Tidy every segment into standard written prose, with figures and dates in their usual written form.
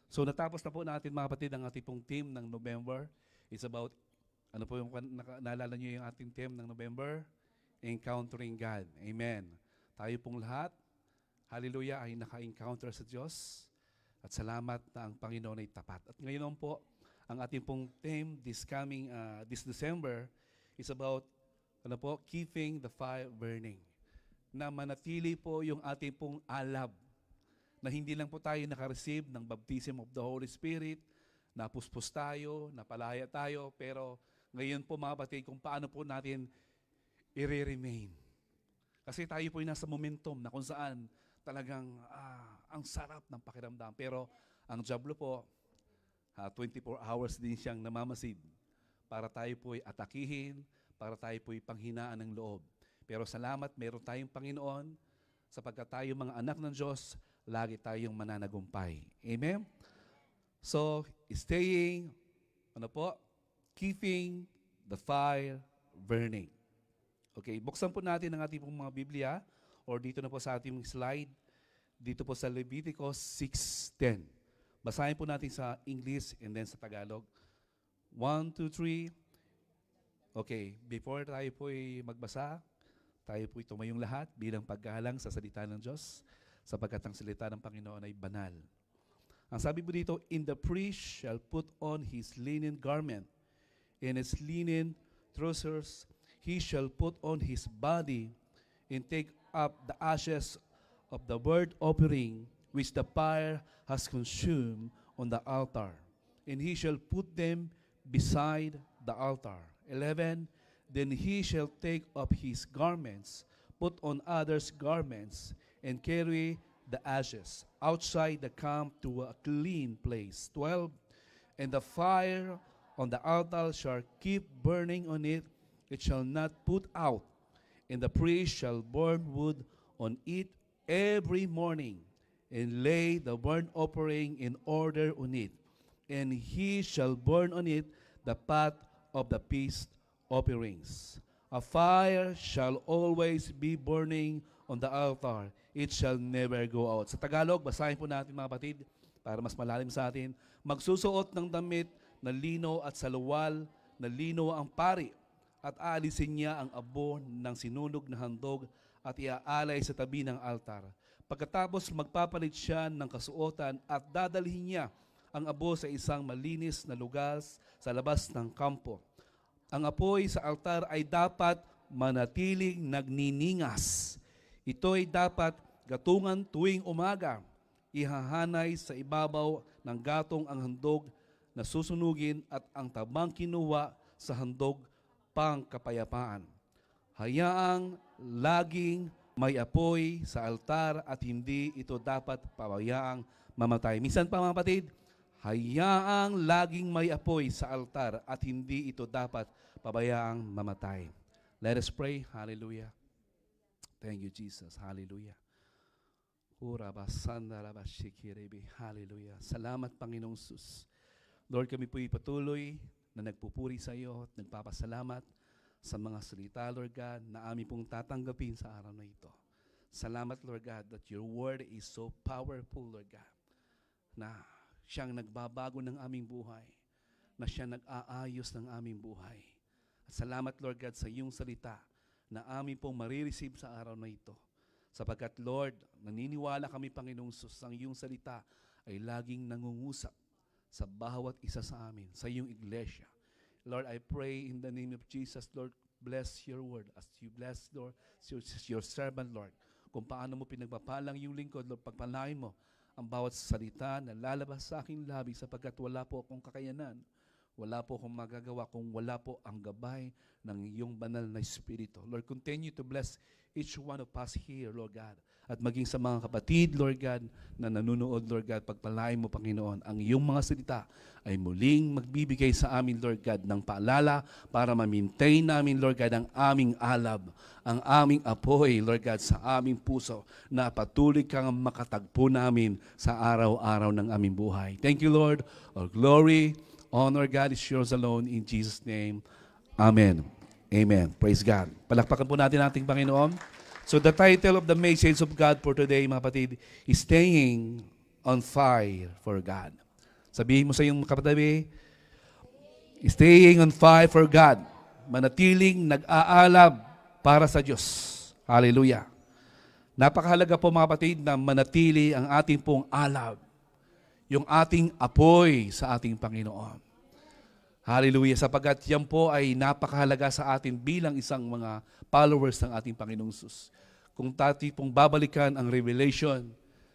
So natapos na po natin mga kapatid ang ating pong team ng November. It's about, ano po yung, naalala nyo yung ating team ng November? Encountering God. Amen. Tayo pong lahat, hallelujah, ay naka-encounter sa Diyos. At salamat na ang Panginoon ay tapat. At ngayon po, ang ating pong theme this December is about, ano po, keeping the fire burning. Na manatili po yung ating pong alab. Na hindi lang po tayo nakareceive ng baptism of the Holy Spirit, napuspos tayo, napalaya tayo, pero ngayon po mga kapatid, kung paano po natin i-remain. Kasi tayo po ay nasa momentum na kung saan talagang ang sarap ng pakiramdam. Pero ang Diablo po, 24 hours din siyang namamasid para tayo po ay atakihin, para tayo po ay panghinaan ng loob. Pero salamat, meron tayong Panginoon, sapagkat tayo mga anak ng Diyos, lagi tayong mananagumpay. Amen? So, keeping the fire burning. Okay, buksan po natin ang ating mga Biblia, or dito na po sa ating slide, dito po sa Leviticus 6:10. Basahin po natin sa English and then sa Tagalog. 1, 2, 3. Okay, before tayo po ay magbasa, tayo po tumayong lahat bilang paggalang sa salita ng Diyos, sapagkat ang salita ng Panginoon ay banal. Ang sabi po dito, "And the priest shall put on his linen garment, and his linen trousers he shall put on his body, and take up the ashes of the burnt offering which the fire has consumed on the altar, and he shall put them beside the altar." 11, "Then he shall take up his garments, put on others' garments, and carry the ashes outside the camp to a clean place." 12, "And the fire on the altar shall keep burning on it, it shall not put out, and the priest shall burn wood on it every morning, and lay the burnt offering in order on it, and he shall burn on it the fat of the peace offerings. A fire shall always be burning on the altar, it shall never go out." Sa Tagalog, basahin po natin mga kapatid, para mas malalim sa atin. "Magsusuot ng damit na lino at saluwal na lino ang pari, at aalisin niya ang abo ng sinunog na handog at iaalay sa tabi ng altar. Pagkatapos magpapalit siya ng kasuotan at dadalhin niya ang abo sa isang malinis na lugar sa labas ng kampo. Ang apoy sa altar ay dapat manatiling nagniningas. Ito ay dapat gatungan tuwing umaga. Ihahanay sa ibabaw ng gatong ang handog na susunugin at ang tabang kinuha sa handog pangkapayapaan. Hayaang laging may apoy sa altar at hindi ito dapat pabayaang mamatay." Minsan pa mga kapatid, hayaang laging may apoy sa altar at hindi ito dapat pabayaang mamatay. Let us pray. Hallelujah. Thank you, Jesus. Hallelujah. Hallelujah. Salamat, Panginoong Sus. Lord, kami po'y patuloy na nagpupuri sa iyo at nagpapasalamat sa mga salita, Lord God, na aming pong tatanggapin sa araw na ito. Salamat, Lord God, that your word is so powerful, Lord God, na siyang nagbabago ng aming buhay, na siyang nag-aayos ng aming buhay. At salamat, Lord God, sa iyong salita na aming pong marireceive sa araw na ito. Sapagkat, Lord, naniniwala kami, Panginoong Sus, ang iyong salita ay laging nangungusap sa bawat isa sa amin, sa iyong iglesia. Lord, I pray in the name of Jesus, Lord, bless your word as you bless, Lord, your servant, Lord. Kung paano mo pinagpapalang yung lingkod, Lord, pagpalain mo ang bawat salita na lalabas sa aking labi, sapagkat wala po akong kakayanan, wala po akong magagawa kung wala po ang gabay ng iyong banal na Espiritu. Lord, continue to bless each one of us here, Lord God. At maging sa mga kapatid, Lord God, na nanunood, Lord God, pagpalain mo, Panginoon, ang iyong mga salita ay muling magbibigay sa amin, Lord God, ng paalala para ma-maintain namin, Lord God, ang aming alab, ang aming apoy, Lord God, sa aming puso, na patuloy kang makatagpo namin sa araw-araw ng aming buhay. Thank you, Lord. All glory, honor, God, is yours alone. In Jesus' name, Amen. Amen. Praise God. Palakpakan po natin ating Panginoon. So the title of the message of God for today, mga kapatid, is Staying on Fire for God. Sabihin mo sa iyong kapatabi, staying on fire for God. Manatiling nag-aalab para sa Diyos. Hallelujah. Napakahalaga po mga kapatid na manatili ang ating pong alab. Yung ating apoy sa ating Panginoon. Hallelujah. Sapagkat yan po ay napakahalaga sa atin bilang isang mga followers ng ating Panginoong Sus. Kung tati pong babalikan ang revelation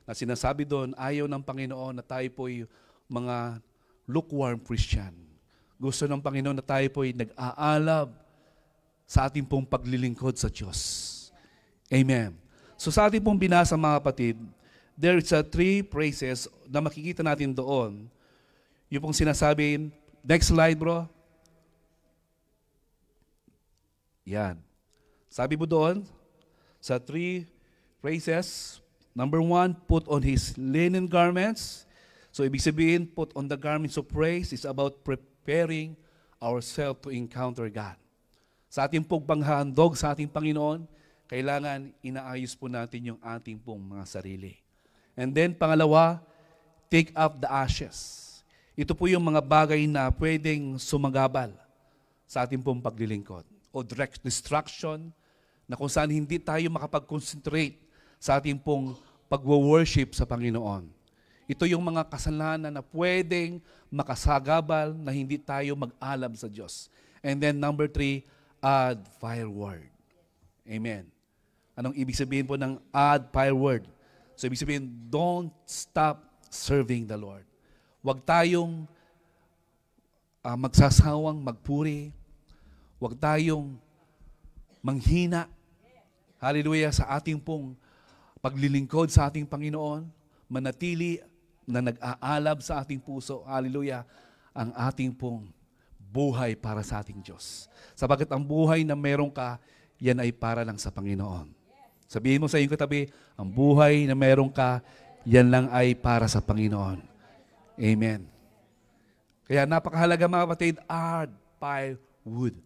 na sinasabi doon, ayaw ng Panginoon na tayo po ay mga lukewarm Christian. Gusto ng Panginoon na tayo po ay nag-aalab sa ating pong paglilingkod sa Diyos. Amen. So sa ating pong binasa mga kapatid, there is a 3 phrases na makikita natin doon. Yung pong sinasabi, next slide bro. Yan. Sabi mo doon, sa 3 phrases, number 1, put on his linen garments. So ibig sabihin, put on the garments of praise is about preparing ourselves to encounter God. Sa ating pong panghahandog sa ating Panginoon, kailangan inaayos po natin yung ating pong mga sarili. And then pangalawa, take up the ashes. Ito po yung mga bagay na pwedeng sumagabal sa ating pong paglilingkod. O distraction na kung saan hindi tayo makapag-concentrate sa ating pong pag-worship sa Panginoon. Ito yung mga kasalanan na pwedeng makasagabal na hindi tayo mag-alab sa Diyos. And then number 3, add fireword. Amen. Anong ibig sabihin po ng add fireword? So ibig sabihin, don't stop serving the Lord. Huwag tayong magsasawang magpuri. Huwag tayong manghina. Hallelujah, sa ating pong paglilingkod sa ating Panginoon. Manatili na nag-aalab sa ating puso. Hallelujah, ang ating pong buhay para sa ating Diyos. Sabagat ang buhay na meron ka, yan ay para lang sa Panginoon. Sabihin mo sa iyong katabi, ang buhay na meron ka, yan lang ay para sa Panginoon. Amen. Kaya napakahalaga mga kapatid, add firewood.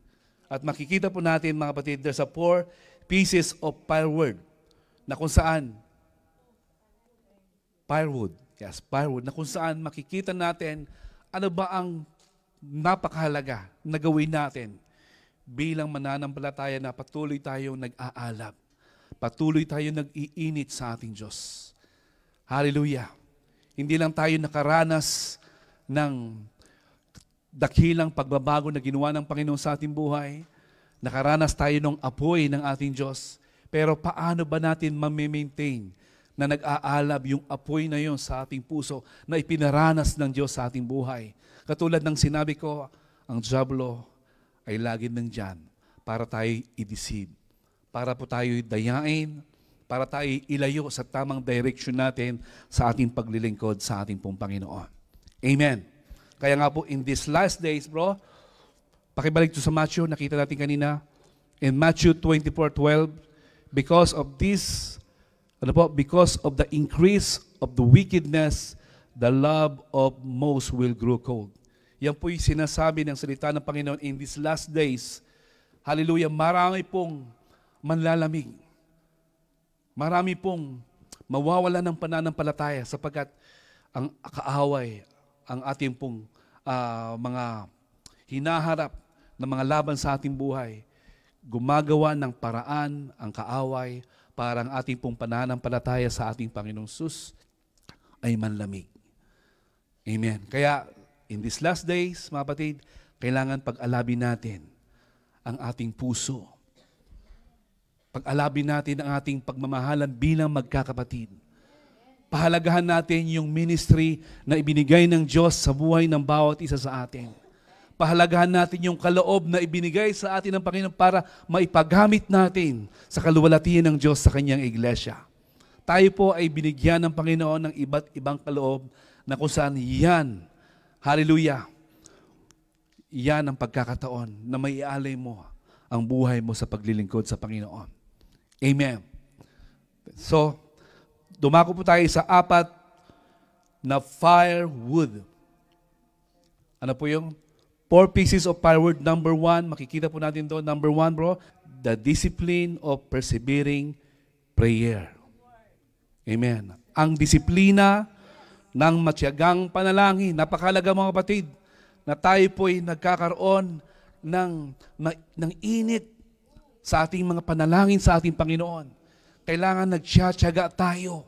At makikita po natin mga kapatid, there's a 4 pieces of firewood na kung saan, firewood, yes, firewood, na kung saan makikita natin ano ba ang napakahalaga na gawin natin bilang mananampalataya na patuloy tayong nag-aalab. Patuloy tayong nag-iinit sa ating Diyos. Hallelujah. Hindi lang tayo nakaranas ng dakilang pagbabago na ginawa ng Panginoon sa ating buhay. Nakaranas tayo ng apoy ng ating Diyos. Pero paano ba natin ma-maintain na nag-aalab yung apoy na yun sa ating puso na ipinaranas ng Diyos sa ating buhay? Katulad ng sinabi ko, ang diablo ay lagi nandyan para tayo i-deceive, para po tayo dayain, para tayo ilayo sa tamang direction natin sa ating paglilingkod sa ating pong Panginoon. Amen. Kaya nga po, in these last days, bro, pakibalik to sa Matthew, nakita natin kanina, in Matthew 24:12, because of this, because of the increase of the wickedness, the love of most will grow cold. Yan po yung sinasabi ng salita ng Panginoon in these last days. Hallelujah, marami pong manlalamig. Marami pong mawawala ng pananampalataya sapagkat ang kaaway, ang ating pong mga hinaharap na mga laban sa ating buhay, gumagawa ng paraan ang kaaway para ang ating pong pananampalataya sa ating Panginoong Sus ay manlamig. Amen. Kaya, in these last days, mga kapatid, kailangan pag-alabin natin ang ating puso. Pag-alabin natin ang ating pagmamahalan bilang magkakapatid. Pahalagahan natin yung ministry na ibinigay ng Diyos sa buhay ng bawat isa sa atin. Pahalagahan natin yung kaloob na ibinigay sa atin ng Panginoon para maipagamit natin sa kaluwalhatian ng Diyos sa Kanyang iglesia. Tayo po ay binigyan ng Panginoon ng iba't ibang kaloob na kung saan yan, hallelujah, yan ang pagkakataon na maialay mo ang buhay mo sa paglilingkod sa Panginoon. Amen. So, dumako po tayo sa 4 na firewood. Ano po yung 4 pieces of firewood? Number 1, makikita po natin doon. Number 1, bro, the discipline of persevering prayer. Amen. Ang disiplina ng matiyagang panalangin. Napakalaga mga kapatid na tayo po'y nagkakaroon ng init sa ating mga panalangin sa ating Panginoon. Kailangan nagtsatsaga tayo.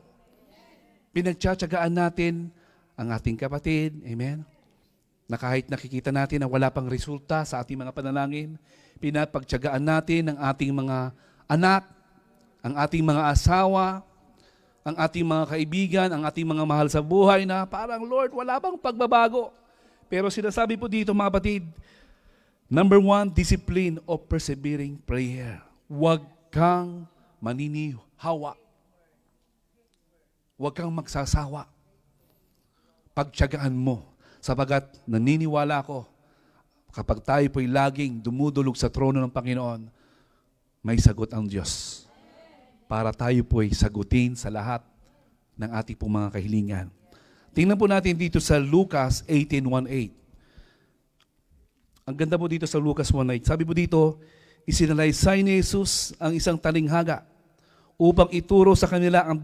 Pinagtsatsagaan natin ang ating kapatid. Amen? Na kahit nakikita natin na wala pang resulta sa ating mga panalangin, pinapagtsagaan natin ang ating mga anak, ang ating mga asawa, ang ating mga kaibigan, ang ating mga mahal sa buhay na parang, Lord, wala bang pagbabago? Pero sinasabi po dito mga kapatid, number 1, discipline of persevering prayer. Huwag kang maninihawa. Huwag kang magsasawa. Pagtiyagaan mo. Sapagat naniniwala ako, kapag tayo po'y laging dumudulog sa trono ng Panginoon, may sagot ang Diyos. Para tayo po'y sagutin sa lahat ng ating pong mga kahilingan. Tingnan po natin dito sa Lucas 18:18. Ang ganda po dito sa Lucas 1:8. Sabi po dito, isinalaysay ni Jesus ang isang talinghaga upang ituro sa kanila ang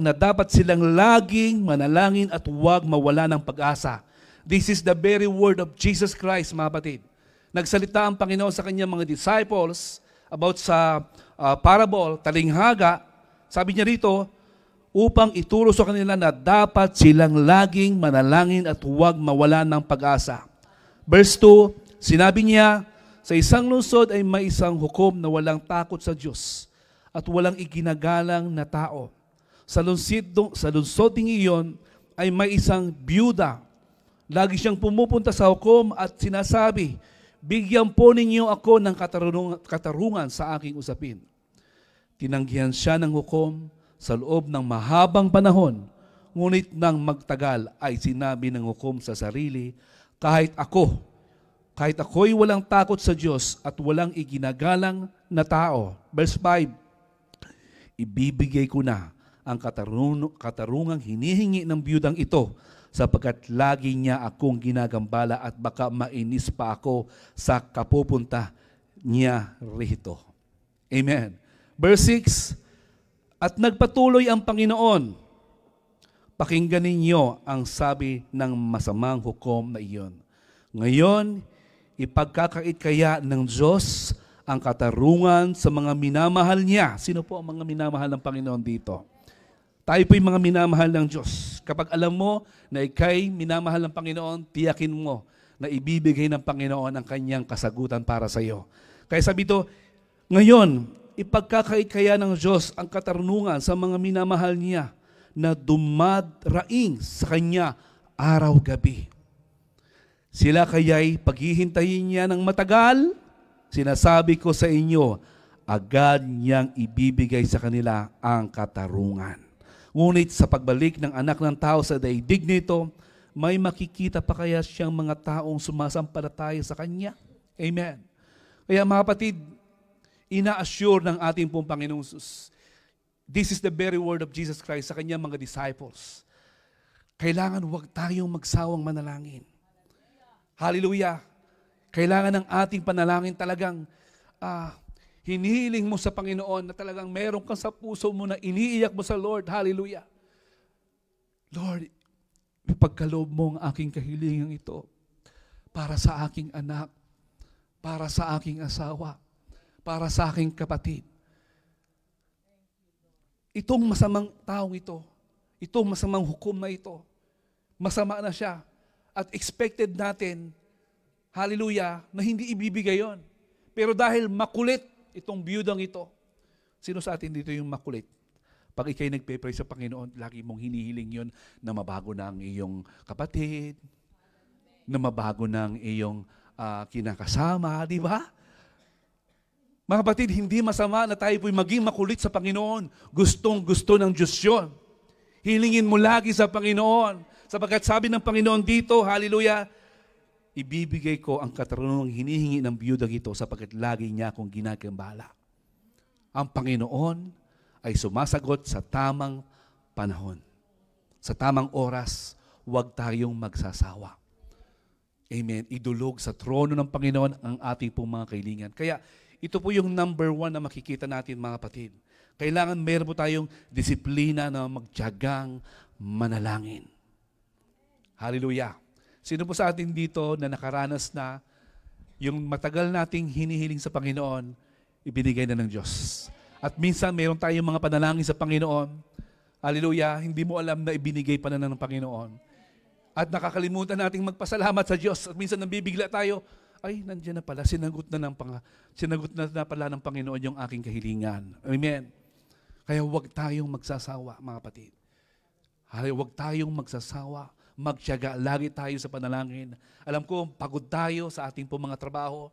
na dapat silang laging manalangin at huwag mawala ng pag-asa. This is the very word of Jesus Christ, mga kapatid. Nagsalita ang Panginoon sa kanyang mga disciples about sa parable, talinghaga. Sabi niya rito, upang ituro sa kanila na dapat silang laging manalangin at huwag mawala ng pag-asa. Verse 2, sinabi niya, sa isang lungsod ay may isang hukom na walang takot sa Diyos at walang iginagalang na tao. Sa lungsod ding iyon ay may isang byuda. Lagi siyang pumupunta sa hukom at sinasabi, bigyan po ninyo ako ng katarungan sa aking usapin. Tinanggihan siya ng hukom sa loob ng mahabang panahon, ngunit nang magtagal ay sinabi ng hukom sa sarili, kahit ako'y walang takot sa Diyos at walang iginagalang na tao. Verse 5, ibibigay ko na ang katarungang hinihingi ng biyudang ito sapagkat lagi niya akong ginagambala at baka mainis pa ako sa kapupunta niya rito. Amen. Verse 6, at nagpatuloy ang Panginoon, pakinggan ninyo ang sabi ng masamang hukom na iyon. Ngayon, ipagkakait kaya ng Diyos ang katarungan sa mga minamahal niya. Sino po ang mga minamahal ng Panginoon dito? Tayo po'y mga minamahal ng Diyos. Kapag alam mo na ika'y minamahal ng Panginoon, tiyakin mo na ibibigay ng Panginoon ang kanyang kasagutan para sa iyo. Kaya sabi ito, ngayon, ipagkakait kaya ng Diyos ang katarungan sa mga minamahal niya na dumaraing sa kanya araw-gabi. Sila kaya'y paghihintayin niya ng matagal, sinasabi ko sa inyo, agad niyang ibibigay sa kanila ang katarungan. Ngunit sa pagbalik ng anak ng tao sa daigdig nito, may makikita pa kaya siyang mga taong sumasampalataya sa Kanya? Amen. Kaya mga kapatid, ina-assure ng ating pong Panginoong Jesus, this is the very word of Jesus Christ sa Kanyang mga disciples. Kailangan huwag tayong magsawang manalangin. Hallelujah. Kailangan ng ating panalangin talagang hinihiling mo sa Panginoon na talagang meron kang sa puso mo na iniiyak mo sa Lord. Hallelujah. Lord, ipagkaloob mo ang aking kahilingan ito para sa aking anak, para sa aking asawa, para sa aking kapatid. Itong masamang taong ito, itong masamang hukom na ito, masama na siya at expected natin, hallelujah, na hindi ibibigay yon. Pero dahil makulit itong biyudang ito, sino sa atin dito yung makulit? Pag ikay nagpe-pray sa Panginoon, lagi mong hinihiling yon na mabago na ang iyong kapatid, na mabago na ang iyong kinakasama, di ba? Mga kapatid, hindi masama na tayo po'y maging makulit sa Panginoon. Gustong-gusto ng Diyos yun. Hilingin mo lagi sa Panginoon. Sapagkat sabi ng Panginoon dito, hallelujah, ibibigay ko ang katarungang hinihingi ng biyudang ito sapagkat lagi niya akong ginagambala. Ang Panginoon ay sumasagot sa tamang panahon. Sa tamang oras, huwag tayong magsasawa. Amen. Idulog sa trono ng Panginoon ang ating pong mga kahilingan. Kaya ito po yung number 1 na makikita natin mga kapatid. Kailangan meron po tayong disiplina na magtiyagang manalangin. Hallelujah. Sino po sa atin dito na nakaranas na yung matagal nating hinihiling sa Panginoon, ibinigay na ng Diyos? At minsan, mayroon tayong mga panalangin sa Panginoon. Hallelujah. Hindi mo alam na ibinigay pa na ng Panginoon. At nakakalimutan nating magpasalamat sa Diyos. At minsan nabibigla tayo, ay, nandiyan na pala, sinagot na pala ng Panginoon yung aking kahilingan. Amen. Kaya huwag tayong magsasawa, mga kapatid. Huwag tayong magsasawa, magtiyaga, lagi tayo sa panalangin. Alam ko, pagod tayo sa ating mga trabaho.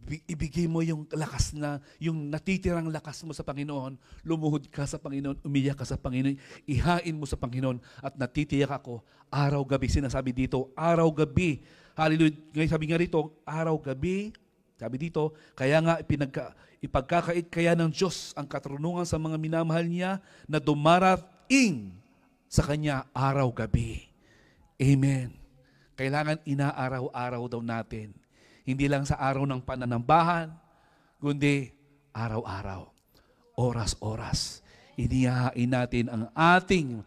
Ibigay mo yung lakas na, yung natitirang lakas mo sa Panginoon. Lumuhod ka sa Panginoon, umiyak ka sa Panginoon, ihain mo sa Panginoon, at natitiyak ako, araw-gabi, sinasabi dito, araw-gabi. Hallelujah. Ngayon sabi nga rito, araw-gabi, sabi dito, kaya nga ipagkakait kaya ng Diyos ang katarunungan sa mga minamahal niya na dumarating sa Kanya araw-gabi. Amen. Kailangan inaaraw-araw daw natin. Hindi lang sa araw ng pananambahan, kundi araw-araw, oras-oras. Inihahain natin ang ating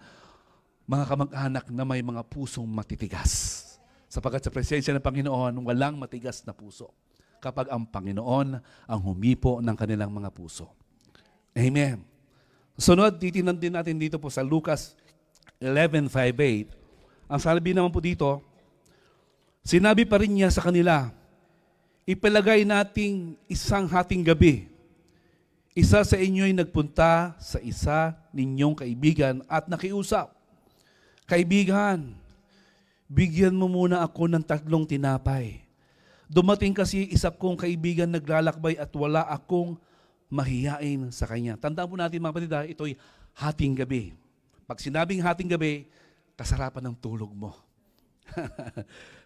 mga kamag-anak na may mga pusong matitigas. Sapagkat sa presensya ng Panginoon, walang matigas na puso kapag ang Panginoon ang humipo ng kanilang mga puso. Amen. Sunod, titinan din natin dito po sa Lucas 11:5-8. Ang sabi naman po dito, sinabi pa rin niya sa kanila, ipalagay nating isang hating gabi. Isa sa inyo'y nagpunta sa isa ninyong kaibigan at nakiusap, kaibigan, bigyan mo muna ako ng 3 tinapay. Dumating kasi isa kong kaibigan naglalakbay at wala akong mahiyain sa kanya. Tandaan po natin mga kapatid, ito'y hating gabi. Pag sinabing hating gabi, kasarapan ng tulog mo.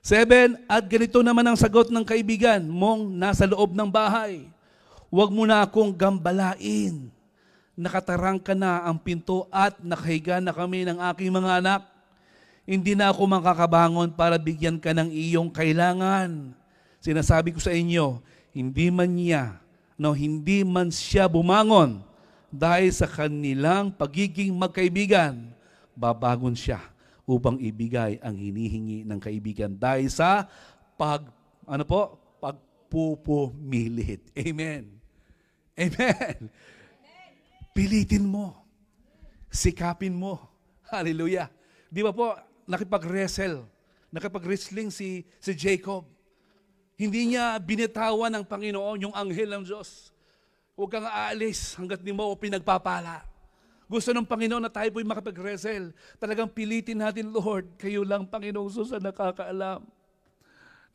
7, at ganito naman ang sagot ng kaibigan mong nasa loob ng bahay. Huwag mo na akong gambalain. Nakatarang ka na ang pinto at nakahiga na kami ng aking mga anak. Hindi na ako makakabangon para bigyan ka ng iyong kailangan. Sinasabi ko sa inyo, hindi man siya bumangon dahil sa kanilang pagiging magkaibigan, babangon siya upang ibigay ang hinihingi ng kaibigan dahil sa pagpupumilit. Amen. Amen. Pilitin mo. Sikapin mo. Hallelujah. Di ba po, nakipag-wrestling si Jacob. Hindi niya binitawan ng Panginoon yung anghel ng Diyos. Huwag kang aalis hanggat di mo pinagpapala. Gusto ng Panginoon na tayo po'y makapag-wrestle. Talagang pilitin natin, Lord, kayo lang, Panginoong Sus, ang nakakaalam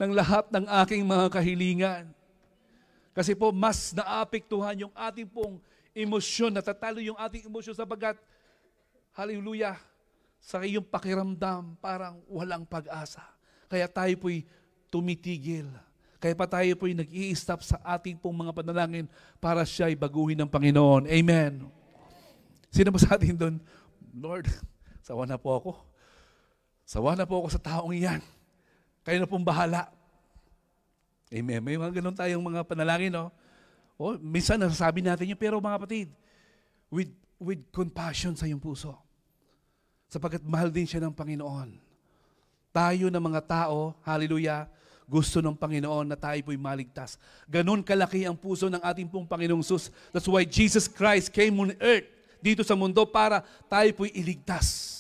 ng lahat ng aking mga kahilingan. Kasi po, mas naapektuhan yung ating pong emosyon, natatalo yung ating emosyon sapagkat, hallelujah, sa iyong pakiramdam, parang walang pag-asa. Kaya tayo po'y tumitigil. Kaya pa tayo po'y nag-i-stop sa ating pong mga panalangin para siya'y baguhin ng Panginoon. Amen. Sino ba sa atin doon? Lord, sawa na po ako. Sawa na po ako sa taong iyan. Kayo na pong bahala. Amen. May mga ganun tayong mga panalangin, no? O, minsan nasasabi natin yun, pero mga kapatid, with compassion sa iyong puso. Sapagkat mahal din siya ng Panginoon. Tayo na mga tao, hallelujah, gusto ng Panginoon na tayo po'y maligtas. Ganon kalaki ang puso ng ating pong Panginoong Sus. That's why Jesus Christ came on earth, dito sa mundo, para tayo po'y iligtas.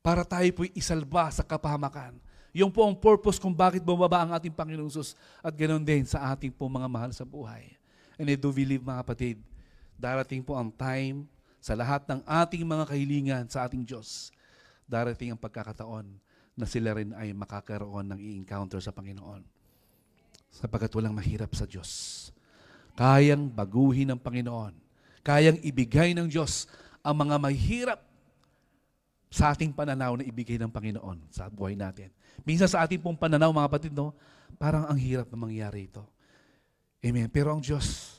Para tayo po'y isalba sa kapahamakan. Yung po ang purpose kung bakit bumaba ang ating Panginoong Sus. At ganon din sa ating pong mga mahal sa buhay. And I do believe, mga kapatid, darating po ang time sa lahat ng ating mga kahilingan sa ating Diyos. Darating ang pagkakataon na sila rin ay makakaroon ng i-encounter sa Panginoon. Sapagkat walang mahirap sa Diyos. Kayang baguhin ng Panginoon. Kayang ibigay ng Diyos ang mga mahirap sa ating pananaw na ibigay ng Panginoon sa buhay natin. Minsan sa ating pong pananaw, mga kapatid, no, parang ang hirap na mangyari ito. Amen. Pero ang Diyos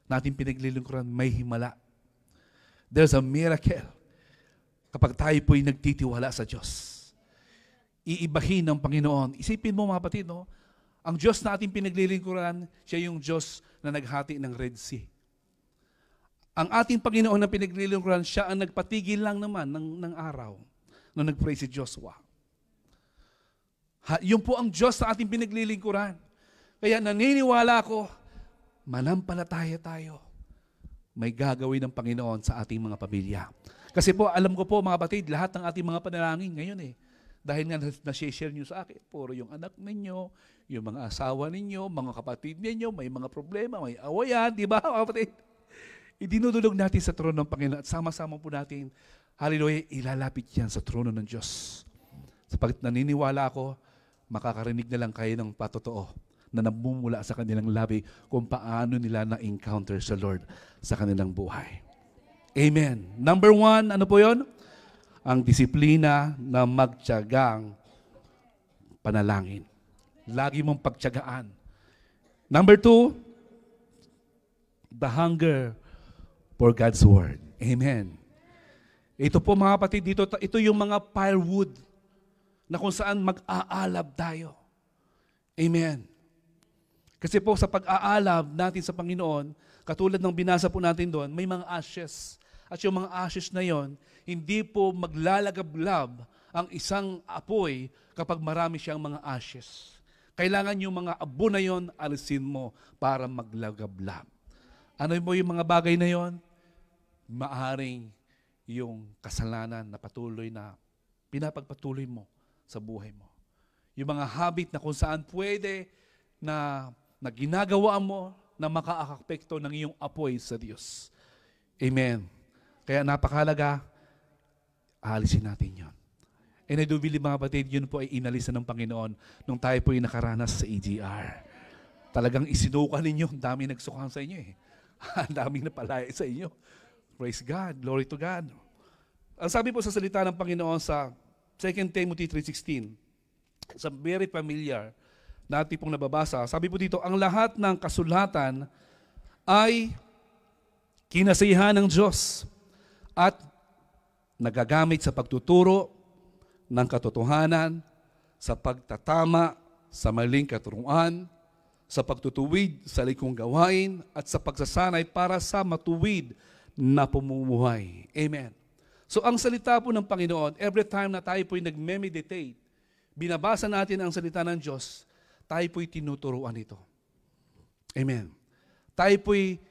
natin pinaglilingkuran, may himala. There's a miracle kapag tayo po'y nagtitiwala sa Diyos. Iibahin ng Panginoon. Isipin mo, mga kapatid, no? Ang Diyos na ating pinaglilingkuran, siya yung Diyos na naghati ng Red Sea. Ang ating Panginoon na pinaglilingkuran, siya ang nagpatigil lang naman ng araw nung nag-pray si Joshua. Yun po ang Diyos na ating pinaglilingkuran. Kaya naniniwala ako, manampalataya tayo. May gagawin ng Panginoon sa ating mga pamilya. Kasi po, alam ko po mga batid, lahat ng ating mga panalangin ngayon dahil nga na-share nyo sa akin, puro yung anak ninyo, yung mga asawa ninyo, mga kapatid ninyo, may mga problema, may awayan, di ba mga kapatid? Idinudulog natin sa trono ng Panginoon at sama-sama po natin, hallelujah, ilalapit yan sa trono ng Diyos. Sapagkat naniniwala ako, makakarinig na lang kayo ng patotoo na namumula sa kanilang labi kung paano nila na-encounter sa Lord sa kanilang buhay. Amen. Number 1, ano po yun? Ang disiplina na magtiyagang panalangin. Lagi mong pagtiyagaan. Number 2, the hunger for God's Word. Amen. Ito po mga kapatid, ito yung mga firewood na kung saan mag-aalab tayo. Amen. Kasi po sa pag-aalab natin sa Panginoon, katulad ng binasa po natin doon, may mga ashes. At yung mga ashes na yon, hindi po maglalagablab ang isang apoy kapag marami siyang mga ashes. Kailangan yung mga abo na yon, alisin mo para maglagablab. Ano mo yung mga bagay na yon? Maaring yung kasalanan na patuloy na pinapagpatuloy mo sa buhay mo. Yung mga habit na kung saan pwede na ginagawa mo na makaapekto ng iyong apoy sa Diyos. Amen. Kaya napakahalaga, aalisin natin yon. And I do believe mga batid, yun po ay inalisan ng Panginoon nung tayo po ay nakaranas sa EGR. Talagang isinuka ninyo, ang daming nagsukan sa inyo Ang daming napalaya sa inyo. Praise God, glory to God. Ang sabi po sa salita ng Panginoon sa 2 Timothy 3:16, sa very familiar na ating pong nababasa, sabi po dito, ang lahat ng kasulatan ay kinasiyahan ng Diyos at nagagamit sa pagtuturo ng katotohanan, sa pagtatama, sa maling katuruan, sa pagtutuwid sa likong gawain, at sa pagsasanay para sa matuwid na pamumuhay. Amen. So ang salita po ng Panginoon, every time na tayo po'y nagme-meditate, binabasa natin ang salita ng Diyos, tayo po'y tinuturuan ito. Amen. Tayo po'y,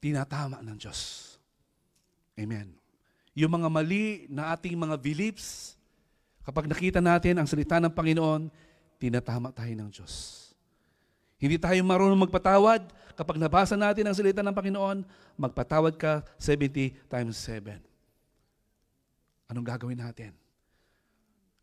tinatama ng Diyos. Amen. Yung mga mali na ating mga beliefs, kapag nakita natin ang salita ng Panginoon, tinatama tayo ng Diyos. Hindi tayo marunong magpatawad. Kapag nabasa natin ang salita ng Panginoon, magpatawad ka 70 times 7. Anong gagawin natin?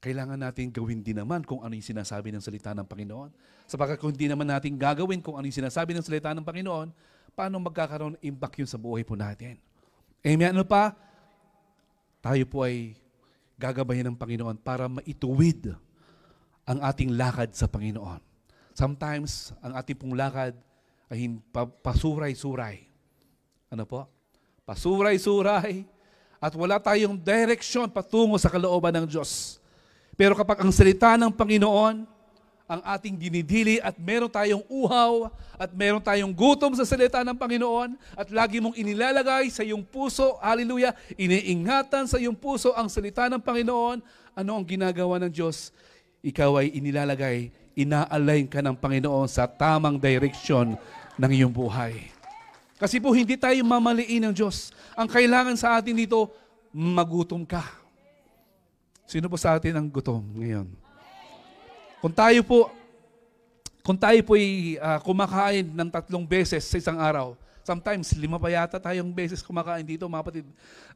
Kailangan natin gawin din naman kung ano yung sinasabi ng salita ng Panginoon. Sapagkat kung hindi naman natin gagawin kung ano yung sinasabi ng salita ng Panginoon, paano magkakaroon impact yun sa buhay po natin? Amen. Ano pa? Tayo po ay gagabayan ng Panginoon para maituwid ang ating lakad sa Panginoon. Sometimes, ang ating pong lakad ay pasuray-suray. Ano po? Pasuray-suray at wala tayong direksyon patungo sa kalooban ng Diyos. Pero kapag ang salita ng Panginoon, ang ating dinidili at meron tayong uhaw at meron tayong gutom sa salita ng Panginoon at lagi mong inilalagay sa iyong puso, hallelujah, iniingatan sa iyong puso ang salita ng Panginoon, ano ang ginagawa ng Diyos? Ikaw ay inilalagay, ina-align ka ng Panginoon sa tamang direksyon ng iyong buhay. Kasi po hindi tayo mamaliin ng Diyos. Ang kailangan sa atin dito, magutom ka. Sino po sa atin ang gutom ngayon? Kung tayo po ay kumakain ng 3 beses sa isang araw, sometimes 5 pa yata tayong beses kumakain dito, mga kapatid.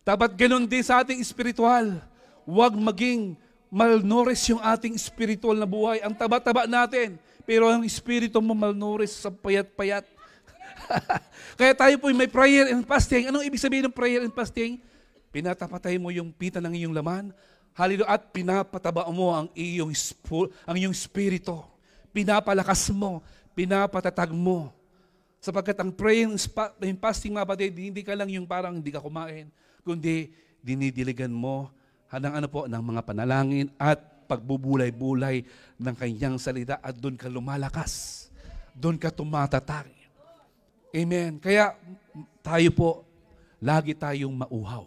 Dapat ganun din sa ating espiritual. Huwag maging malnourished yung ating spiritual na buhay. Ang taba-taba natin, pero ang espiritu mo malnourished sa payat-payat. Kaya tayo po may prayer and fasting. Anong ibig sabihin ng prayer and fasting? Pinatapatay mo yung pita ng iyong laman, hallelujah, at pinapataba mo ang iyong espiritu. Pinapalakas mo, pinapatatag mo. Sapagkat ang prayer and fasting, mga kapatid, hindi ka lang yung parang hindi ka kumain, kundi dinidiligan mo ng mga panalangin at pagbubulay-bulay ng kanyang salita at doon ka lumalakas. Doon ka tumatatag. Amen. Kaya tayo po, lagi tayong mauhaw.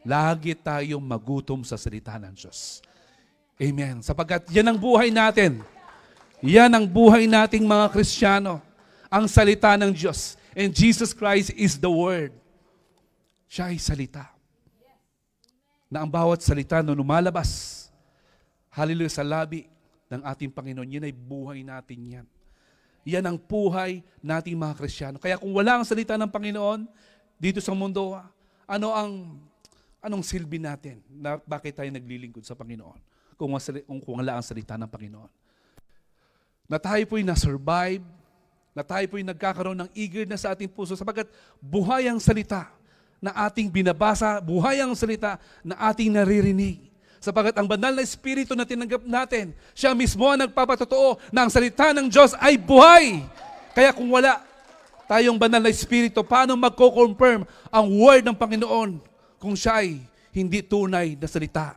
Lagi tayong magutom sa salita ng Diyos. Amen. Sapagkat yan ang buhay natin. Yan ang buhay nating mga Kristiyano. Ang salita ng Diyos. And Jesus Christ is the Word. Siya ay salita. Na ang bawat salita na lumalabas, hallelujah, sa labi ng ating Panginoon, yan ay buhay natin yan. Yan ang buhay nating mga Kristiyano. Kaya kung wala ang salita ng Panginoon dito sa mundo, anong silbi natin? Na bakit tayo naglilingkod sa Panginoon? Kung wala ang salita ng Panginoon. Na tayo po'y na-survive, na tayo po'y nagkakaroon ng eagerness sa ating puso sapagkat buhay ang salita na ating binabasa, buhay ang salita na ating naririnig. Sapagkat ang banal na Espiritu na tinanggap natin, siya mismo ang nagpapatotoo na ang salita ng Diyos ay buhay. Kaya kung wala tayong banal na Espiritu, paano magko-confirm ang word ng Panginoon kung siya ay hindi tunay na salita?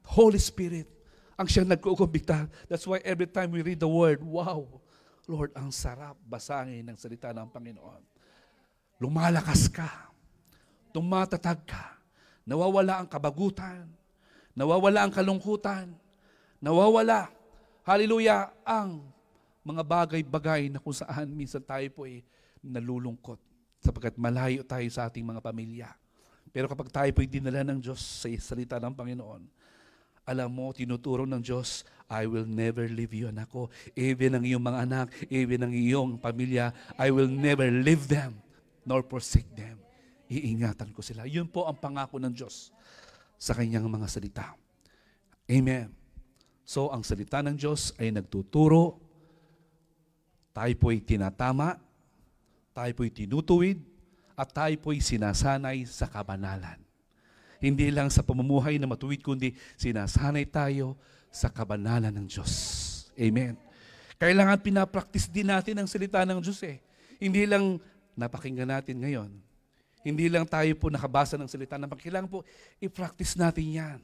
Holy Spirit ang siyang nagkukumbikta. That's why every time we read the word, wow, Lord, ang sarap basahin ng salita ng Panginoon. Lumalakas ka. Tumatatag ka. Nawawala ang kabagutan. Nawawala ang kalungkutan. Nawawala, hallelujah, ang mga bagay-bagay na kung saan minsan tayo po ay nalulungkot sapagkat malayo tayo sa ating mga pamilya. Pero kapag tayo po ay dinala ng Diyos sa salita ng Panginoon, alam mo, tinuturo ng Diyos, I will never leave you, anak ko. Even ang iyong mga anak, even ang iyong pamilya, I will never leave them, nor forsake them. Iingatan ko sila. Yun po ang pangako ng Diyos sa kanyang mga salita. Amen. So, ang salita ng Diyos ay nagtuturo, tayo po'y tinatama, tayo po'y tinutuwid, at tayo po'y sinasanay sa kabanalan. Hindi lang sa pamumuhay na matuwid, kundi sinasanay tayo sa kabanalan ng Diyos. Amen. Kailangan pinapraktis din natin ang salita ng Diyos eh. Hindi lang napakinggan natin ngayon. Hindi lang tayo po nakabasa ng salita ng Panginoon. Kailangan po i-practice natin yan.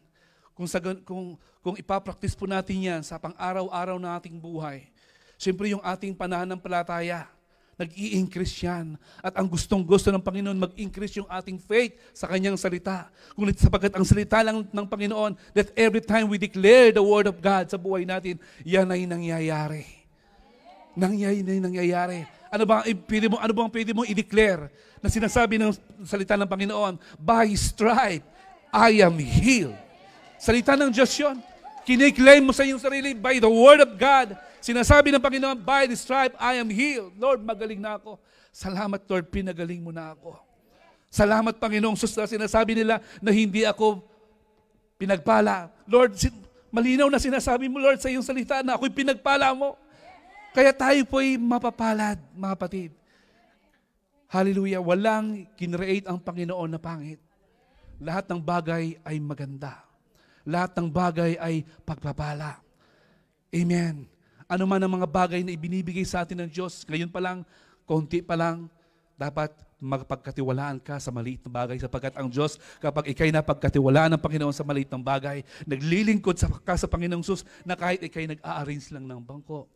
Kung ipapraktis po natin yan sa pang-araw-araw na ating buhay, siyempre yung ating pananampalataya, nag-i-increase yan. At ang gustong-gusto ng Panginoon, mag-increase yung ating faith sa Kanyang salita. Ngunit sapagkat ang salita lang ng Panginoon, that every time we declare the Word of God sa buhay natin, yan ay nangyayari. Nangyayari. Ano bang pwede mo i-declare na sinasabi ng salita ng Panginoon? By stripe, I am healed. Salita ng Diyos yun. Kiniklaim mo sa iyong sarili by the Word of God. Sinasabi ng Panginoon, by the stripe, I am healed. Lord, magaling na ako. Salamat, Lord, pinagaling mo na ako. Salamat, Panginoong Sus, na sinasabi nila na hindi ako pinagpala. Lord, malinaw na sinasabi mo, Lord, sa iyong salita na ako'y pinagpala mo. Kaya tayo po'y mapapalad, mga kapatid. Hallelujah. Walang kinreate ang Panginoon na pangit. Lahat ng bagay ay maganda. Lahat ng bagay ay pagpapala. Amen. Ano man ang mga bagay na ibinibigay sa atin ng Diyos, ngayon pa lang, konti pa lang, dapat magpagkatiwalaan ka sa maliit na bagay sapagkat ang Diyos, kapag ikay napagkatiwalaan ng Panginoon sa maliit ng bagay, naglilingkod ka sa Panginoong Sus na kahit ikay nag-a-arrange lang ng bangko,